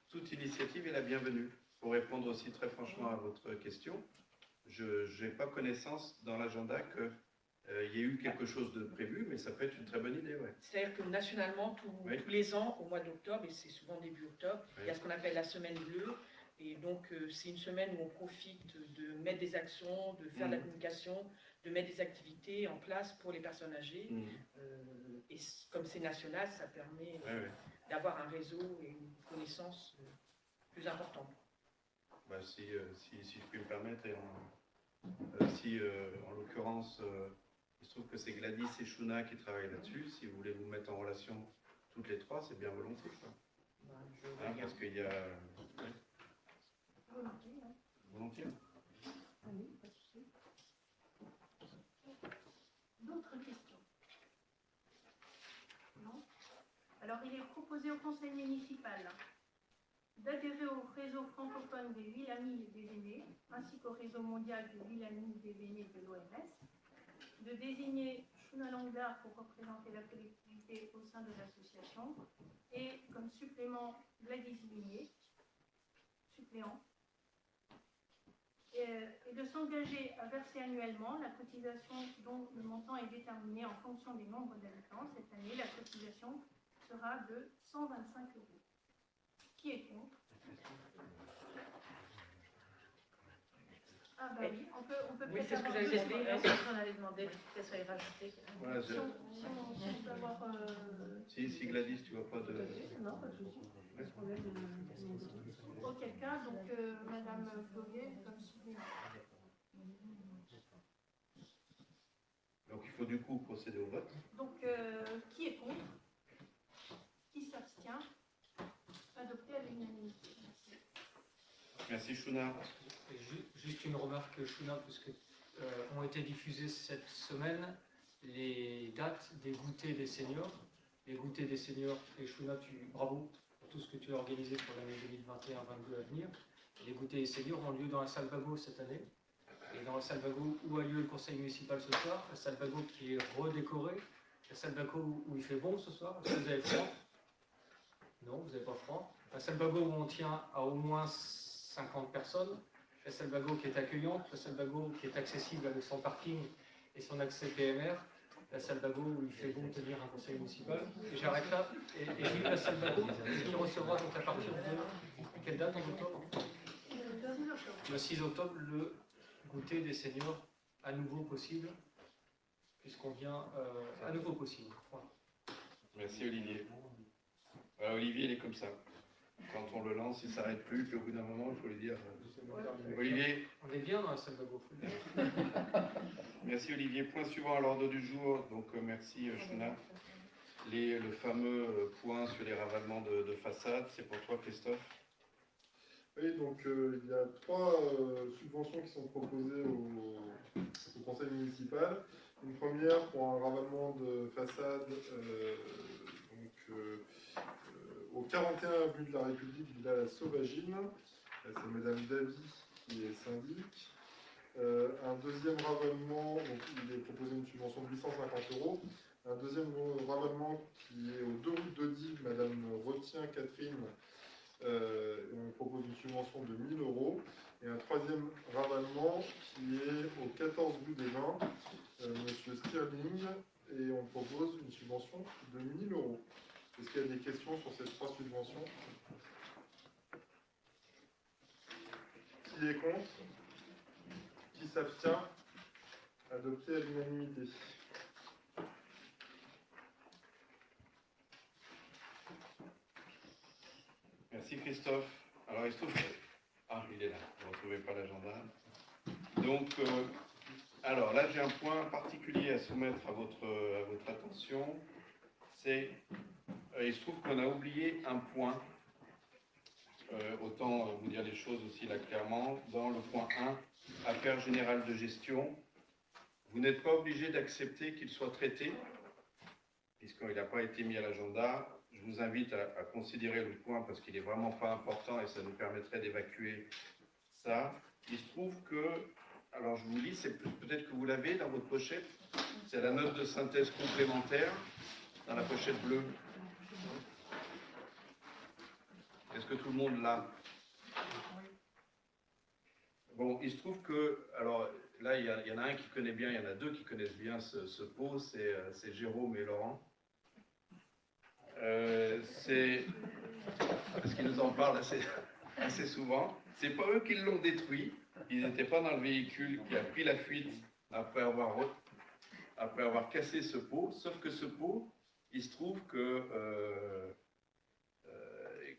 toute initiative est la bienvenue. Pour répondre aussi très franchement à votre question, je n'ai pas connaissance dans l'agenda qu'il y ait eu quelque chose de prévu, mais ça peut être une très bonne idée. Ouais. C'est-à-dire que nationalement, tous les ans, au mois d'octobre, et c'est souvent début octobre, il y a ce qu'on appelle la semaine bleue. Et donc, c'est une semaine où on profite de mettre des actions, de faire de la communication, de mettre des activités en place pour les personnes âgées. Et comme c'est national, ça permet d'avoir un réseau et une connaissance plus importante. Bah, si je puis me permettre, et en l'occurrence, il se trouve que c'est Gladys et Shuna qui travaillent là-dessus. Si vous voulez vous mettre en relation toutes les trois, c'est bien volontiers. Parce qu'il y a... Volontiers. Hein. Volontiers. Oui, pas de souci. D'autres questions? Non? Alors, il est proposé au conseil municipal d'adhérer au réseau francophone des villes amies des aînés, ainsi qu'au réseau mondial des villes amies des aînés de l'OMS, de désigner Shuna Langdar pour représenter la collectivité au sein de l'association, et comme supplément Gladys Vignet, suppléant, et de s'engager à verser annuellement la cotisation dont le montant est déterminé en fonction des nombres d'habitants. Cette année, la cotisation sera de 125 €. Qui est contre? Ah bah oui, on peut oui, c'est ce que j'allais dire. On allait demander qu'elle soit rajoutée. Voilà, si on peut avoir... Si Gladys, tu vois pas de... Non, pas de souci. Auquel cas, donc Madame Boguet comme suppléant. Donc il faut du coup procéder au vote. Donc qui est contre? Qui s'abstient? Adopté à l'unanimité. Merci. Merci Shuna. Juste une remarque, Shuna, puisque ont été diffusées cette semaine les dates des goûters des seniors. Les goûters des seniors, et Shuna, bravo pour tout ce que tu as organisé pour l'année 2021-22 à venir. Les goûters des seniors ont lieu dans la salle Bagot cette année. Et dans la salle Bagot où a lieu le conseil municipal ce soir, la salle Bagot qui est redécorée, la salle Bagot où il fait bon ce soir, est-ce que vous avez froid? Non, vous n'avez pas froid. La salle Bagot où on tient à au moins 50 personnes, la salle Bagot qui est accueillante, la salle Bagot qui est accessible avec son parking et son accès PMR, la salle Bagot où il fait bon tenir un conseil municipal. Et j'arrête là, et vive la salle Bagot qui recevra donc à partir de quelle date en octobre? Le 6 octobre, le goûter des seniors à nouveau possible, puisqu'on vient à nouveau possible. Voilà. Merci Olivier. Voilà, Olivier, il est comme ça. Quand on le lance, il ne s'arrête plus, puis au bout d'un moment, il faut lui dire... Olivier. On est bien dans la salle de beaucoup. Merci Olivier. Point suivant à l'ordre du jour. Donc merci Shona. Le fameux point sur les ravalements de façade, c'est pour toi Christophe. Oui, donc il y a 3 subventions qui sont proposées au conseil municipal. Une première pour un ravalement de façade au 41 avenue de la République, Villa La Sauvagine. C'est Madame Davy qui est syndic. Un deuxième ravalement, donc il est proposé une subvention de 850 €. Un deuxième ravalement qui est aux 2 routes de Dives, Madame Retien Catherine. On propose une subvention de 1 000 €. Et un troisième ravalement qui est au 14 rue des Vins, Monsieur Stirling, et on propose une subvention de 1 000 €. Est-ce qu'il y a des questions sur ces 3 subventions? Qui est contre? Qui s'abstient? Adopté à l'unanimité. Merci Christophe. Alors il se trouve que... Ah, il est là, vous ne retrouvez pas l'agenda. Donc, alors là j'ai un point particulier à soumettre à votre attention. C'est, il se trouve qu'on a oublié un point. Autant vous dire les choses aussi là clairement. Dans le point 1, affaires générales de gestion, vous n'êtes pas obligé d'accepter qu'il soit traité, puisqu'il n'a pas été mis à l'agenda. Je vous invite à considérer le point parce qu'il n'est vraiment pas important et ça nous permettrait d'évacuer ça. Il se trouve que, alors je vous lis, c'est peut-être que vous l'avez dans votre pochette, c'est la note de synthèse complémentaire dans la pochette bleue. Est-ce que tout le monde l'a? Bon, il se trouve que, alors là, il y en a un qui connaît bien, il y en a 2 qui connaissent bien ce pot, c'est Jérôme et Laurent. Parce qu'ils nous en parlent assez souvent. C'est pas eux qui l'ont détruit, ils n'étaient pas dans le véhicule qui a pris la fuite après avoir cassé ce pot, sauf que ce pot, il se trouve que...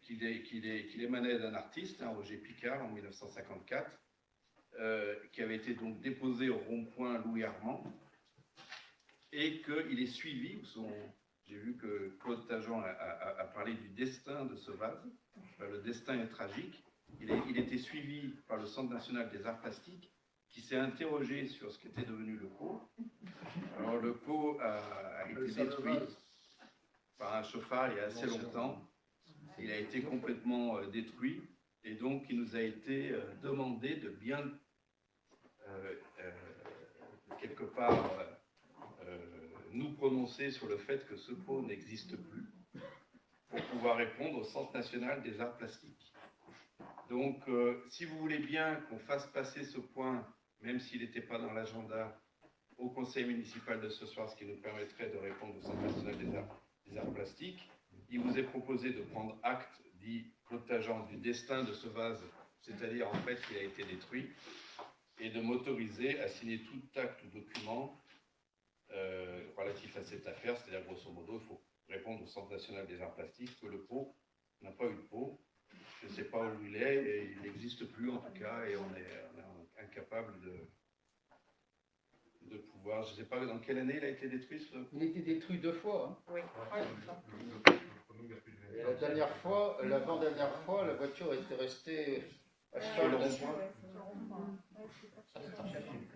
qu'il émanait d'un artiste, Roger Picard, en 1954, qui avait été donc déposé au rond-point Louis Armand, et qu'il est suivi, j'ai vu que Claude Tajan a parlé du destin de ce vase. Le destin est tragique. Il était suivi par le Centre national des arts plastiques, qui s'est interrogé sur ce qu'était devenu le pot. Alors le pot a été détruit par un chauffard il y a assez longtemps. Il a été complètement détruit et donc il nous a été demandé de bien quelque part nous prononcer sur le fait que ce pot n'existe plus pour pouvoir répondre au Centre national des arts plastiques. Donc si vous voulez bien qu'on fasse passer ce point, même s'il n'était pas dans l'agenda, au conseil municipal de ce soir, ce qui nous permettrait de répondre au Centre national des arts plastiques, il vous est proposé de prendre acte, dit Claude Tajan, du destin de ce vase, c'est-à-dire en fait qu'il a été détruit, et de m'autoriser à signer tout acte ou document relatif à cette affaire, c'est-à-dire grosso modo, il faut répondre au Centre national des arts plastiques que le pot n'a pas eu de pot. Je ne sais pas où il est, et il n'existe plus en tout cas, et on est incapable de pouvoir. Je ne sais pas dans quelle année il a été détruit. Il a été détruit 2 fois. Hein. Oui. Et la dernière fois, l'avant-dernière fois, la voiture était restée à cheval.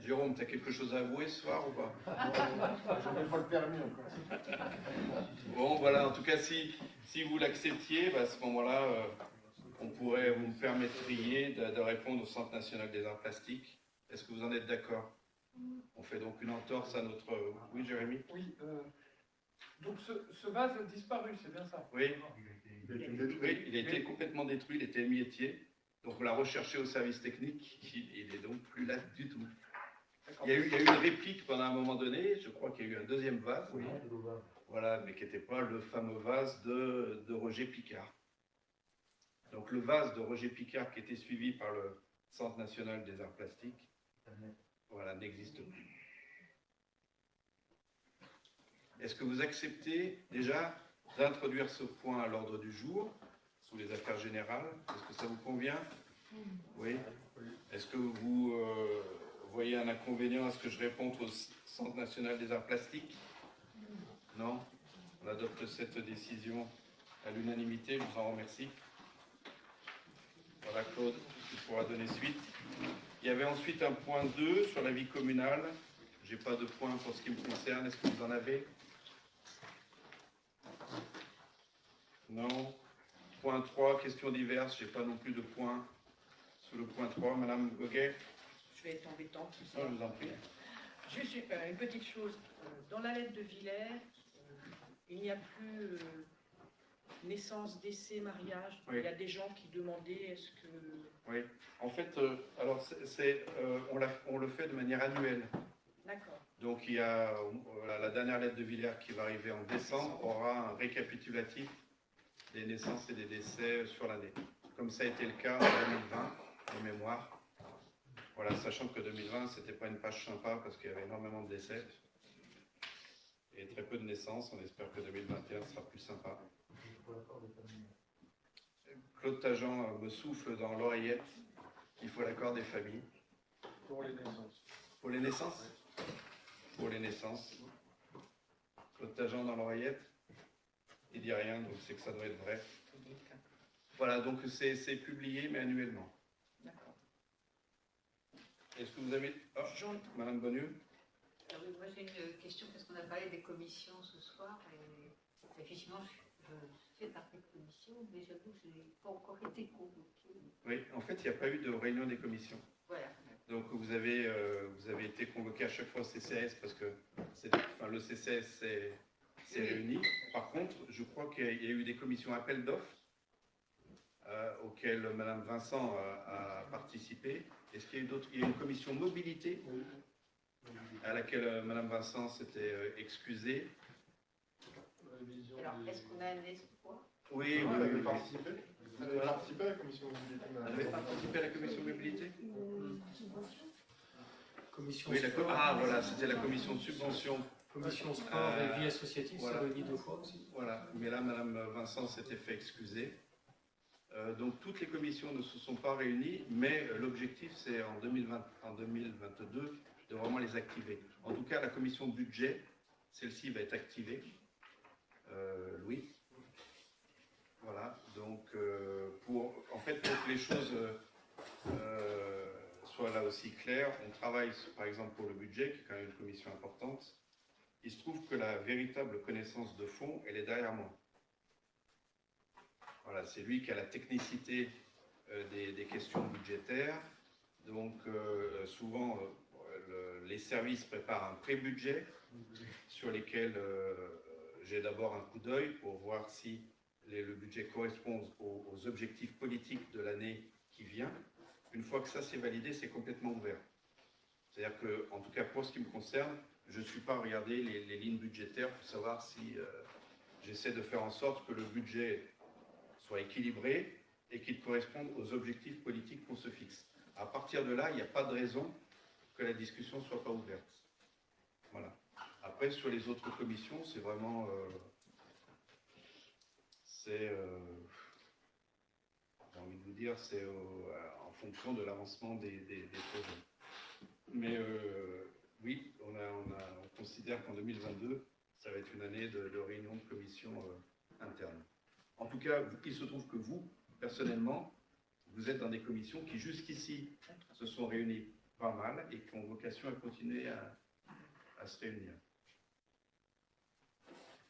Jérôme, tu as quelque chose à avouer ce soir ou pas? Je n'ai pas le permis encore. Bon, voilà, en tout cas, si vous l'acceptiez, bah, à ce moment-là, vous me permettriez de répondre au Centre national des arts plastiques. Est-ce que vous en êtes d'accord? On fait donc une entorse à notre... Oui, Jérémy? Oui, donc ce vase a disparu, c'est bien ça? Oui, il a été complètement détruit, il était émiettié. Donc on l'a recherché au service technique, il n'est donc plus là du tout. Il y a eu une réplique pendant un moment donné, je crois qu'il y a eu un deuxième vase, oui. Voilà, mais qui n'était pas le fameux vase de Roger Picard. Donc le vase de Roger Picard qui était suivi par le Centre national des arts plastiques, voilà, n'existe plus. Est-ce que vous acceptez déjà d'introduire ce point à l'ordre du jour ou les affaires générales. Est-ce que ça vous convient? Oui. Est-ce que vous voyez un inconvénient à ce que je réponde au Centre national des arts plastiques? Non? On adopte cette décision à l'unanimité, je vous en remercie. Voilà, Claude, tu pourras donner suite. Il y avait ensuite un point 2 sur la vie communale. Je n'ai pas de point pour ce qui me concerne. Est-ce que vous en avez? Non. Point 3, questions diverses. Je n'ai pas non plus de point sous le point 3. Madame Goguet? Je vais être embêtante. Je vous en prie. Juste une petite chose. Dans la lettre de Villers, il n'y a plus naissance, décès, mariage. Oui. Il y a des gens qui demandaient est-ce que... Oui. En fait, alors on le fait de manière annuelle. D'accord. Donc il y a la dernière lettre de Villers qui va arriver en décembre aura un récapitulatif des naissances et des décès sur l'année. Comme ça a été le cas en 2020, de mémoire. Voilà, sachant que 2020, c'était pas une page sympa parce qu'il y avait énormément de décès et très peu de naissances. On espère que 2021 sera plus sympa. Claude Tajan me souffle dans l'oreillette qu'il faut l'accord des familles. Pour les naissances. Pour les naissances? Pour les naissances. Claude Tajan dans l'oreillette. Il dit rien, donc c'est que ça doit être vrai. Voilà, donc c'est publié, mais annuellement. D'accord. Est-ce que vous avez... Oh, Madame Bonnieux? Oui, moi j'ai une question parce qu'on a parlé des commissions ce soir et effectivement je fais partie de commission, mais j'avoue que je n'ai pas encore été convoquée. Oui, en fait il n'y a pas eu de réunion des commissions. Voilà. Donc vous avez été convoqué à chaque fois au CCAS parce que le CCAS s'est réuni. Par contre, je crois qu'il y a eu des commissions appel d'offres auxquelles Madame Vincent a participé. Est-ce qu'il y a eu d'autres? Il y a une commission mobilité à laquelle Madame Vincent s'était excusée. Alors, est-ce qu'on a un espoir? Oui, elle oui, avait oui. participé. Elle avait participé à la commission mobilité. Elle avait participé à la commission mobilité? Commission Oui, sport. ah voilà, c'était la commission de subvention. Commission sport et vie associative, voilà. ça réunit 2 fois aussi. Voilà, mais là, Madame Vincent s'était fait excuser. Donc toutes les commissions ne se sont pas réunies, mais l'objectif c'est en 2022 de vraiment les activer. En tout cas, la commission budget, celle-ci va être activée. Louis. Voilà, donc pour que les choses soient là aussi claires, on travaille par exemple pour le budget, qui est quand même une commission importante. Il se trouve que la véritable connaissance de fond, elle est derrière moi. Voilà, c'est lui qui a la technicité des questions budgétaires. Donc souvent, les services préparent un pré-budget sur lesquels j'ai d'abord un coup d'œil pour voir si le budget correspond aux objectifs politiques de l'année qui vient. Une fois que ça c'est validé, c'est complètement ouvert. C'est-à-dire que, en tout cas pour ce qui me concerne, je ne suis pas à regarder les lignes budgétaires pour savoir si j'essaie de faire en sorte que le budget soit équilibré et qu'il corresponde aux objectifs politiques qu'on se fixe. À partir de là, il n'y a pas de raison que la discussion ne soit pas ouverte. Voilà. Après, sur les autres commissions, c'est vraiment... j'ai envie de vous dire, c'est en fonction de l'avancement des projets. Mais oui, on considère qu'en 2022, ça va être une année de réunion de commission interne. En tout cas, il se trouve que vous, personnellement, vous êtes dans des commissions qui jusqu'ici se sont réunies pas mal et qui ont vocation à continuer à se réunir.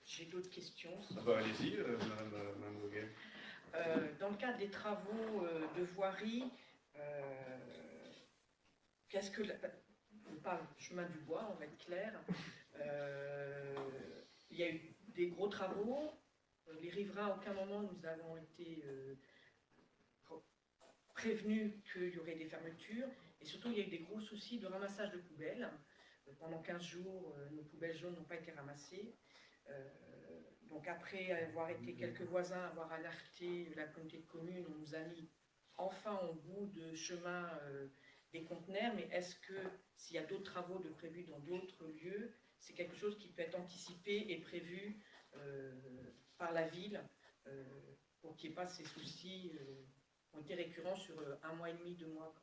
J'ai d'autres questions. Allez-y, Madame Goguet. Dans le cadre des travaux de voirie, qu'est-ce que... On parle chemin du bois, on va être clair. Il y a eu des gros travaux. Les riverains, à aucun moment, nous avons été prévenus qu'il y aurait des fermetures. Et surtout, il y a eu des gros soucis de ramassage de poubelles. Pendant 15 jours, nos poubelles jaunes n'ont pas été ramassées. Donc après avoir été quelques voisins, avoir alerté la communauté de communes, on nous a mis enfin au bout de chemin des conteneurs. Mais est-ce que s'il y a d'autres travaux de prévus dans d'autres lieux, c'est quelque chose qui peut être anticipé et prévu par la ville pour qu'il n'y ait pas ces soucis qui ont été récurrents sur 1 mois et demi, 2 mois.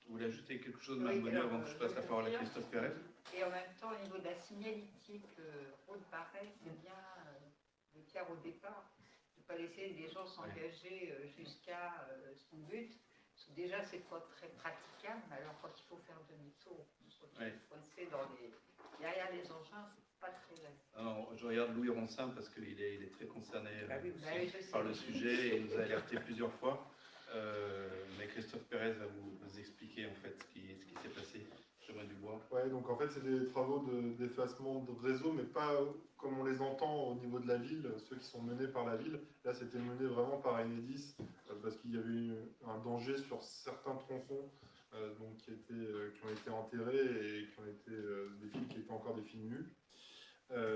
Vous voulez ajouter quelque chose, Oui, Mme Bonnier, alors, avant que je passe la parole à Christophe Pérez? Et en même temps, au niveau de la signalétique, Rhône-Pareil, c'est bien le tiers au départ, de ne pas laisser les gens s'engager jusqu'à son but. Parce que déjà, c'est pas très praticable, mais alors quand il faut faire demi-tour, on se retrouve coincé derrière les engins, c'est pas très agréable. Alors, je regarde Louis Ronsin parce qu'il est très concerné je par sais. le sujet et il nous a alerté plusieurs fois. Mais Christophe Pérez va vous expliquer en fait ce qui s'est passé. Chemin du Bois. Ouais, donc en fait, c'est des travaux d'effacement de réseau, mais pas comme on les entend au niveau de la ville, ceux qui sont menés par la ville. Là, c'était mené vraiment par Enedis, parce qu'il y avait un danger sur certains tronçons donc, qui ont été enterrés et qui ont été des fils qui étaient encore des fils nus.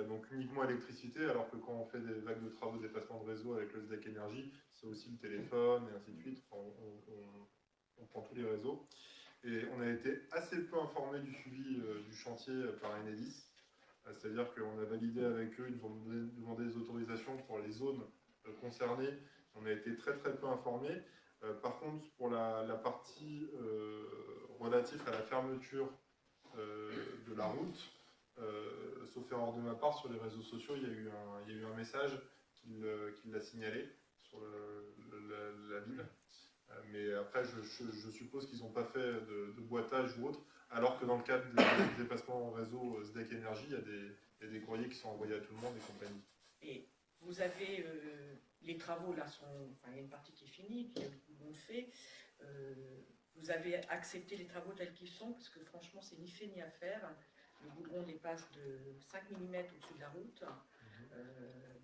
Donc uniquement électricité, alors que quand on fait des vagues de travaux d'effacement de réseau avec le SDEC Énergie, c'est aussi le téléphone et ainsi de suite. Enfin, on prend tous les réseaux. Et on a été assez peu informé du suivi du chantier par Enedis. C'est-à-dire qu'on a validé avec eux, ils nous ont demandé des autorisations pour les zones concernées. On a été très très peu informés. Par contre, pour la partie relative à la fermeture de la route, sauf erreur de ma part, sur les réseaux sociaux, il y a eu un message qui l'a signalé sur la ville. Mais après, je suppose qu'ils n'ont pas fait de boitage ou autre, alors que dans le cadre des dépassements réseau SDEC Énergie, il y a des courriers qui sont envoyés à tout le monde et compagnie. Et vous avez, les travaux là il y a une partie qui est finie, qui est bon fait. Vous avez accepté les travaux tels qu'ils sont, parce que franchement, c'est ni fait ni à faire. Le goudron dépasse de 5 mm au-dessus de la route,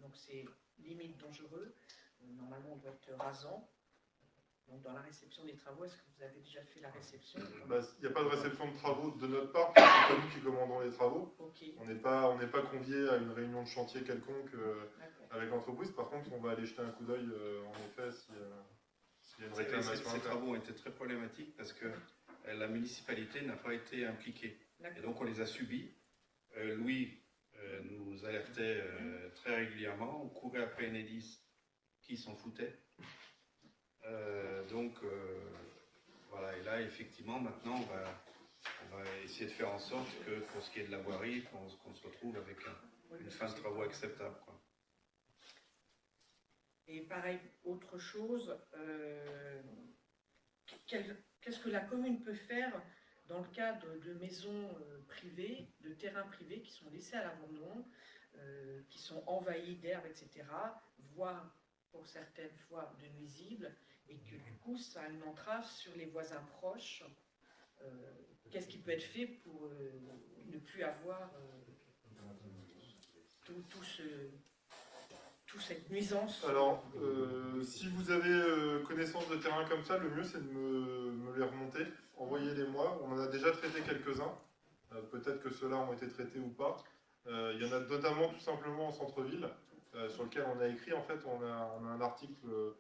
donc c'est limite dangereux. Normalement, on doit être rasant. Donc, dans la réception des travaux, est-ce que vous avez déjà fait la réception? Il n'y a pas de réception de travaux de notre part, parce que c'est pas nous qui commandons les travaux. Okay. On n'est pas convié à une réunion de chantier quelconque avec l'entreprise. Par contre, on va aller jeter un coup d'œil, en effet, s'il y a une réclamation. Ces travaux ont été très problématiques parce que la municipalité n'a pas été impliquée. Et donc, on les a subis. Louis nous alertait très régulièrement. On courait après Enedis qui s'en foutait. Voilà, et là effectivement maintenant on va essayer de faire en sorte que pour ce qui est de la voirie, qu'on se retrouve avec une fin de travaux acceptable, quoi. Et pareil, autre chose, qu'est-ce que la commune peut faire dans le cas de maisons privées, de terrains privés qui sont laissés à l'abandon, qui sont envahis d'herbes, etc., voire pour certaines fois de nuisibles, et que du coup ça a une entrave sur les voisins proches. Qu'est-ce qui peut être fait pour ne plus avoir toute cette nuisance? Alors, si vous avez connaissance de terrain comme ça, le mieux c'est de me les remonter, envoyez-les-moi. On en a déjà traité quelques-uns, peut-être que ceux-là ont été traités ou pas. Il y en a notamment tout simplement en centre-ville, sur lequel on a écrit, en fait, on a un article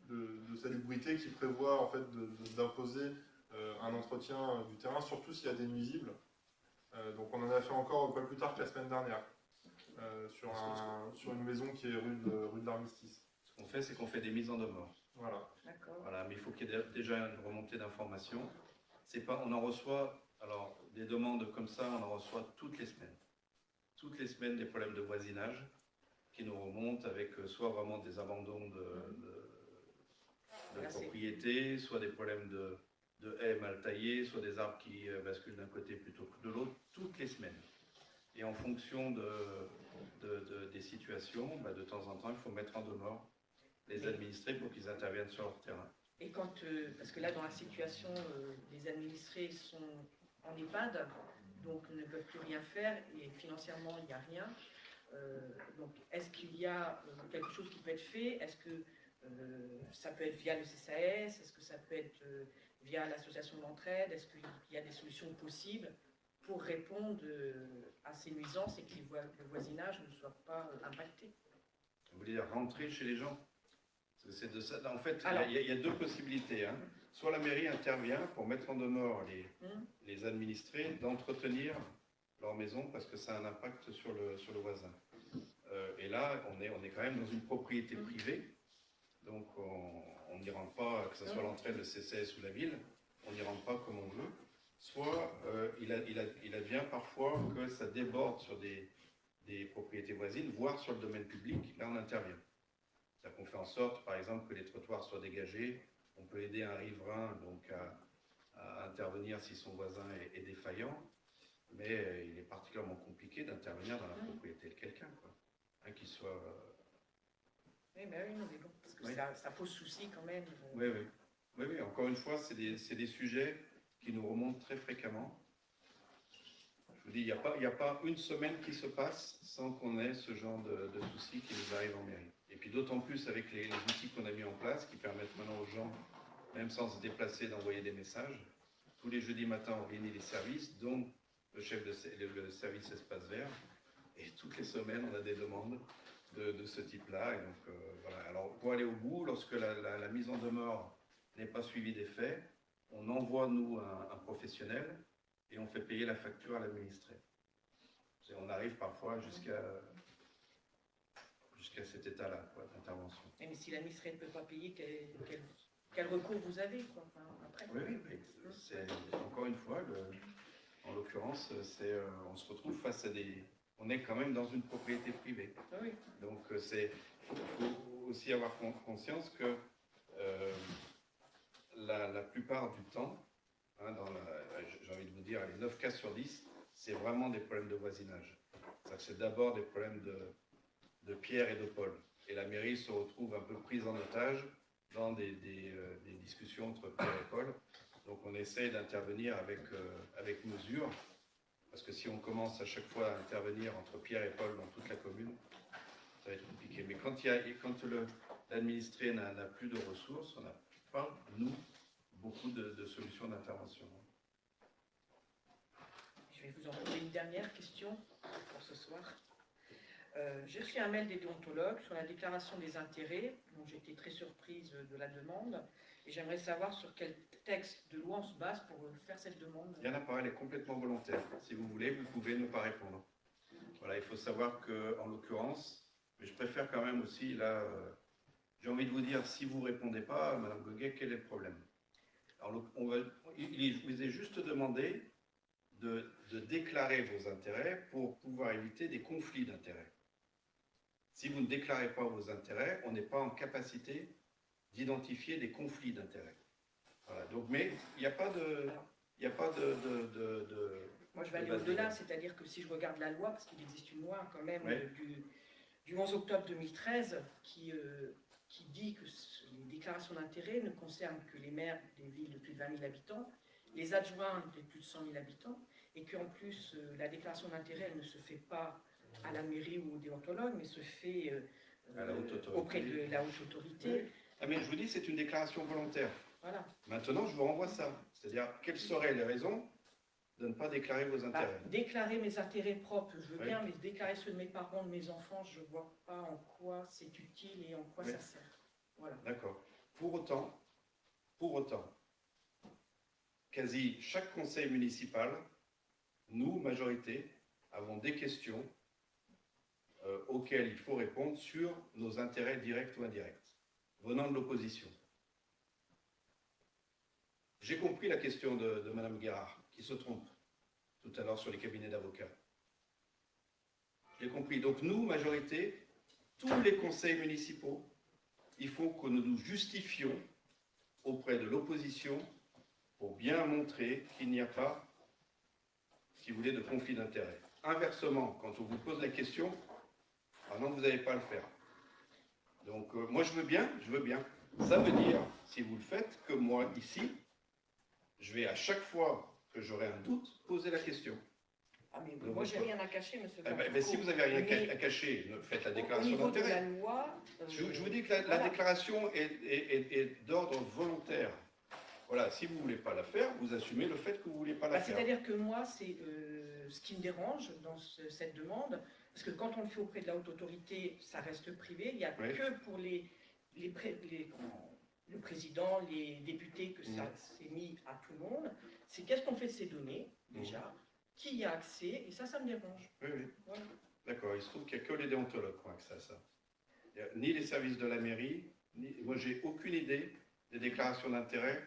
de salubrité qui prévoit en fait d'imposer un entretien du terrain, surtout s'il y a des nuisibles. Donc on en a fait encore pas plus tard que la semaine dernière, sur une maison qui est rue de l'Armistice. Ce qu'on fait, c'est qu'on fait des mises en demeure. Voilà. Voilà, mais il faut qu'il y ait déjà une remontée d'informations. On en reçoit, alors des demandes comme ça, on en reçoit toutes les semaines. Toutes les semaines, des problèmes de voisinage qui nous remontent avec soit vraiment des abandons de propriétés, soit des problèmes de haies mal taillées, soit des arbres qui basculent d'un côté plutôt que de l'autre, toutes les semaines. Et en fonction des situations, de temps en temps, il faut mettre en demeure les administrés pour qu'ils interviennent sur leur terrain. Et quand, parce que là, dans la situation, les administrés sont en EHPAD, donc ne peuvent plus rien faire, et financièrement, il n'y a rien. Donc, est-ce qu'il y a quelque chose qui peut être fait? Est-ce que ça peut être via le CCAS? Est-ce que ça peut être via l'association d'entraide? Est-ce qu'il y a des solutions possibles pour répondre à ces nuisances et que le voisinage ne soit pas impacté? Vous voulez dire rentrer chez les gens? C'est de ça. En fait, il y a deux possibilités. Hein. Soit la mairie intervient pour mettre en demeure les administrés d'entretenir leur maison parce que ça a un impact sur le voisin. Et là, on est quand même dans une propriété privée. Donc, on n'y rentre pas, que ce soit l'entrée de CCS ou la ville, on n'y rentre pas comme on veut. Soit, il advient parfois que ça déborde sur des propriétés voisines, voire sur le domaine public. Là, on intervient. C'est-à-dire qu'on fait en sorte, par exemple, que les trottoirs soient dégagés. On peut aider un riverain donc, à intervenir si son voisin est défaillant. Mais il est particulièrement compliqué d'intervenir dans la propriété de quelqu'un, quoi. Hein, qu'il soit... Oui, mais non, mais bon, parce que ça pose souci quand même. Oui, encore une fois, c'est des sujets qui nous remontent très fréquemment. Je vous dis, il n'y a pas une semaine qui se passe sans qu'on ait ce genre de soucis qui nous arrivent en mairie. Et puis d'autant plus avec les outils qu'on a mis en place, qui permettent maintenant aux gens, même sans se déplacer, d'envoyer des messages. Tous les jeudis matins, on réunit les services, dont le chef de service Espace Vert. Et toutes les semaines, on a des demandes de ce type-là. Et donc, voilà. Alors, pour aller au bout, lorsque la mise en demeure n'est pas suivie des faits, on envoie, nous, un professionnel et on fait payer la facture à l'administré. On arrive parfois jusqu'à cet état-là d'intervention. Mais si l'administré ne peut pas payer, quel recours vous avez, quoi, enfin, après? Oui, c'est encore une fois, en l'occurrence, on se retrouve face à des... On est quand même dans une propriété privée. Oui. Donc, il faut aussi avoir conscience que la plupart du temps, hein, j'ai envie de vous dire, les 9 cas sur 10, c'est vraiment des problèmes de voisinage. C'est d'abord des problèmes de Pierre et de Paul. Et la mairie se retrouve un peu prise en otage dans des discussions entre Pierre et Paul. Donc on essaie d'intervenir avec mesure, parce que si on commence à chaque fois à intervenir entre Pierre et Paul dans toute la commune, ça va être compliqué. Mais quand l'administré n'a plus de ressources, on n'a pas, nous, beaucoup de solutions d'intervention. Je vais vous en poser une dernière question pour ce soir. J'ai reçu un mail des déontologues sur la déclaration des intérêts, dont j'ai été très surprise de la demande, et j'aimerais savoir sur quel texte de loi on se base pour faire cette demande. Il n'y en a pas, elle est complètement volontaire. Si vous voulez, vous pouvez ne pas répondre. Voilà, il faut savoir qu'en l'occurrence, mais je préfère quand même aussi, là, j'ai envie de vous dire, si vous ne répondez pas, Madame Goguet, quel est le problème? Alors, il vous est juste demandé de déclarer vos intérêts pour pouvoir éviter des conflits d'intérêts. Si vous ne déclarez pas vos intérêts, on n'est pas en capacité d'identifier des conflits d'intérêts. Voilà. Donc, mais il n'y a pas de... Moi, je vais aller au-delà, c'est-à-dire que si je regarde la loi, parce qu'il existe une loi quand même du 11 octobre 2013 qui dit que les déclarations d'intérêt ne concernent que les maires des villes de plus de 20 000 habitants, les adjoints de plus de 100 000 habitants, et qu'en plus, la déclaration d'intérêt ne se fait pas à la mairie ou au déontologue, mais se fait auprès de la haute autorité. Oui. Ah, mais je vous dis, c'est une déclaration volontaire. Voilà. Maintenant, je vous renvoie ça. C'est-à-dire, quelles seraient les raisons de ne pas déclarer vos intérêts? Déclarer mes intérêts propres, je veux bien, mais déclarer ceux de mes parents, de mes enfants, je ne vois pas en quoi c'est utile et en quoi ça sert. Voilà. D'accord. Pour autant, quasi chaque conseil municipal, nous, majorité, avons des questions auxquelles il faut répondre sur nos intérêts directs ou indirects, venant de l'opposition. J'ai compris la question de Mme Guérard, qui se trompe tout à l'heure sur les cabinets d'avocats. J'ai compris. Donc nous, majorité, tous les conseils municipaux, il faut que nous nous justifions auprès de l'opposition pour bien montrer qu'il n'y a pas, si vous voulez, de conflit d'intérêts. Inversement, quand on vous pose la question, ah non, vous n'allez pas le faire. Donc moi je veux bien. Ça veut dire, si vous le faites, que moi ici, je vais à chaque fois que j'aurai un doute, poser la question. Ah mais moi j'ai rien à cacher, monsieur. Mais si vous n'avez rien à cacher, faites la déclaration d'intérêt. Je vous dis que la déclaration est d'ordre volontaire. Voilà, si vous ne voulez pas la faire, vous assumez le fait que vous ne voulez pas la faire. C'est-à-dire que moi, c'est ce qui me dérange dans cette demande, parce que quand on le fait auprès de la haute autorité, ça reste privé, il n'y a que pour le président, les députés, que ça s'est mis à tout le monde. C'est qu'est-ce qu'on fait de ces données, déjà, qui y a accès, et ça me dérange. Oui. Voilà. D'accord, il se trouve qu'il n'y a que les déontologues qui ont accès à ça. Il y a ni les services de la mairie, moi j'ai aucune idée des déclarations d'intérêt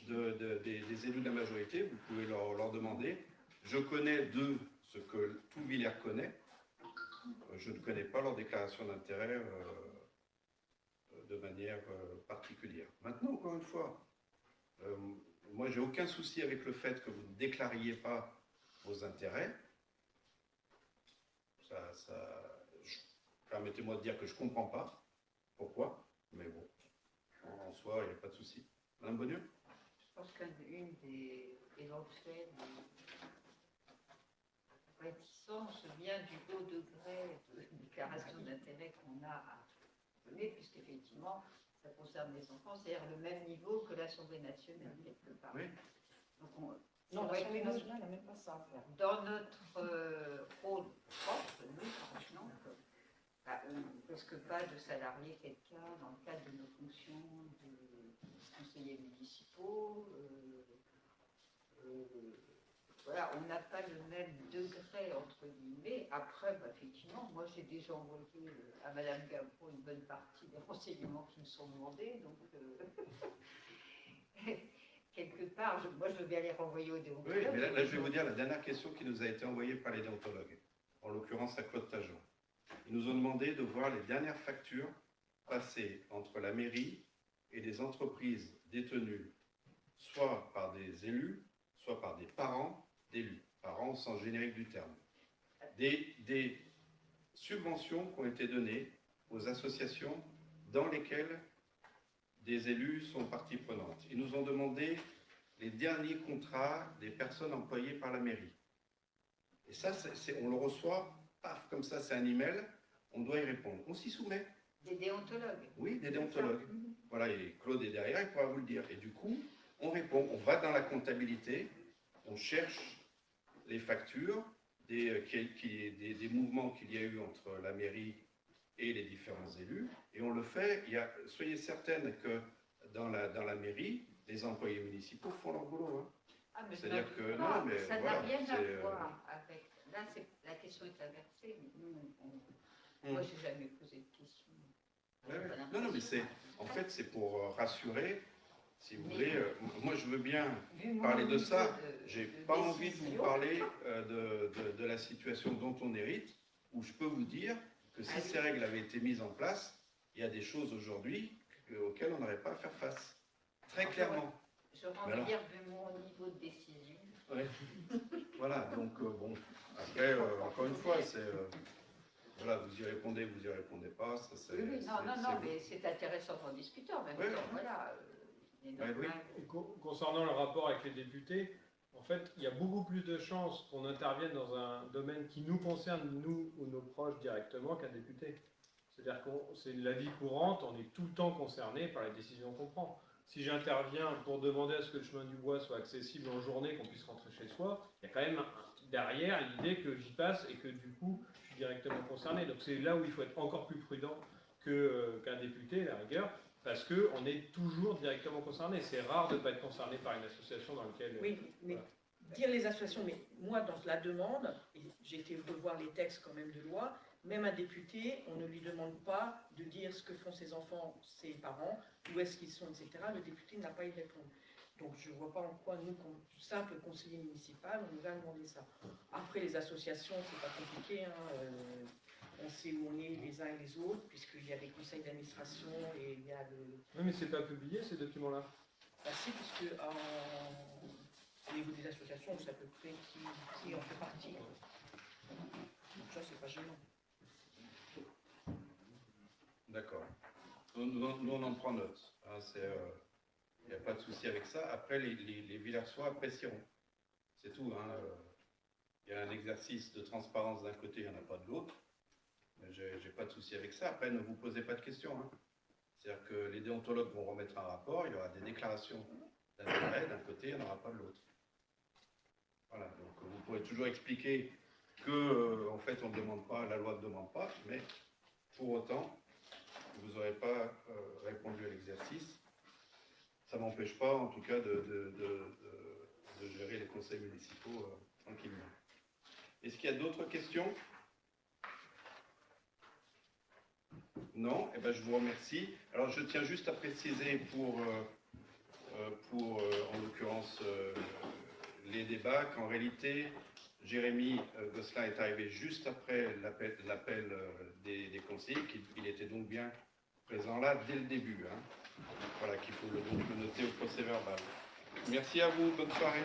des élus de la majorité, vous pouvez leur demander. Je connais d'eux ce que tout Villers connaît, je ne connais pas leur déclaration d'intérêt de manière particulière. Maintenant, encore une fois, moi j'ai aucun souci avec le fait que vous ne déclariez pas vos intérêts. Permettez-moi de dire que je ne comprends pas pourquoi, mais bon, en soi, il n'y a pas de souci. Madame Bonnieux? Je pense qu'une des éventuelles réticences vient du haut degré de déclaration d'intérêt qu'on a à donner, puisqu'effectivement, ça concerne les enfants, c'est-à-dire le même niveau que l'Assemblée nationale, quelque part. Oui. Donc Non, l'Assemblée nationale n'a même pas ça à faire. dans notre rôle propre, nous, franchement, on ne risque pas de salarier quelqu'un dans le cadre de nos fonctions de conseillers municipaux. Voilà, on n'a pas le même degré, entre guillemets. Après, effectivement, moi j'ai déjà envoyé à Madame Gabro une bonne partie des renseignements qui me sont demandés, donc quelque part, moi je veux bien les renvoyer aux déontologues. Oui, mais là, je vais vous dire la dernière question qui nous a été envoyée par les déontologues, en l'occurrence à Claude Tajon. Ils nous ont demandé de voir les dernières factures passées entre la mairie et des entreprises détenues, soit par des élus, soit par des parents d'élus, parents au sens générique du terme. Des subventions qui ont été données aux associations dans lesquelles des élus sont partie prenante. Ils nous ont demandé les derniers contrats des personnes employées par la mairie. Et ça, on le reçoit, paf, comme ça, c'est un email, on doit y répondre. On s'y soumet. Des déontologues. Oui, des déontologues. Voilà, et Claude est derrière, il pourra vous le dire. Et du coup, on répond, on va dans la comptabilité, on cherche les factures des mouvements qu'il y a eu entre la mairie et les différents élus, et on le fait. Soyez certaines que dans la mairie, les employés municipaux font leur boulot. Hein. Ah, mais c'est-à-dire que non, mais ça voilà, n'a rien à voir avec. Là, la question est inversée. Moi, j'ai jamais posé de question. Non, mais c'est pour rassurer, si vous voulez. Moi, je veux bien parler de ça. J'ai pas envie de vous parler de la situation dont on hérite, où je peux vous dire que si ces règles avaient été mises en place, il y a des choses aujourd'hui auxquelles on n'aurait pas à faire face. Très clairement. J'aurais envie de dire, vu mon niveau de décision. Ouais. Voilà, donc bon. Après, encore une fois, c'est. Voilà, vous y répondez pas. Ça, Oui, non, mais c'est intéressant d'en discuter en même temps. Voilà. Concernant le rapport avec les députés, en fait, il y a beaucoup plus de chances qu'on intervienne dans un domaine qui nous concerne, nous ou nos proches directement, qu'un député. C'est-à-dire que c'est la vie courante, on est tout le temps concerné par les décisions qu'on prend. Si j'interviens pour demander à ce que le chemin du bois soit accessible en journée, qu'on puisse rentrer chez soi, il y a quand même derrière l'idée que j'y passe et que du coup, je suis directement concerné. Donc c'est là où il faut être encore plus prudent qu'un député, à la rigueur, parce qu'on est toujours directement concerné. C'est rare de ne pas être concerné par une association dans laquelle... Oui, mais dire les associations, mais moi, dans la demande, et j'ai été revoir les textes quand même de loi, même un député, on ne lui demande pas de dire ce que font ses enfants, ses parents, où est-ce qu'ils sont, etc. Le député n'a pas à y répondre. Donc je ne vois pas en quoi nous, comme simple conseiller municipal, on nous a demandé ça. Après les associations, c'est pas compliqué, hein, on sait où on est les uns et les autres, puisqu'il y a des conseils d'administration et il y a le... Oui, mais c'est pas publié ces documents-là. Bah si, puisque au niveau des associations, on sait à peu près qui en fait partie. Donc ça, c'est pas gênant. D'accord. Nous, on en prend note. Hein, il n'y a pas de souci avec ça. Après, les Villersois apprécieront. C'est tout. Hein. Il y a un exercice de transparence d'un côté, il n'y en a pas de l'autre. J'ai pas de souci avec ça. Après, ne vous posez pas de questions. Hein. C'est-à-dire que les déontologues vont remettre un rapport, il y aura des déclarations d'intérêt d'un côté, il n'y en aura pas de l'autre. Voilà. Donc, vous pourrez toujours expliquer que, en fait, on ne demande pas, la loi ne demande pas, mais pour autant, vous n'aurez pas répondu à l'exercice. Ça ne m'empêche pas, en tout cas, de gérer les conseils municipaux tranquillement. Est-ce qu'il y a d'autres questions ? Non? Eh ben, je vous remercie. Alors, je tiens juste à préciser pour en l'occurrence, les débats, qu'en réalité, Jérémy Gosselin est arrivé juste après l'appel des conseillers, qu'il était donc bien présent là dès le début. Hein. Voilà, qu'il faut donc le noter au procès verbal. Merci à vous, bonne soirée.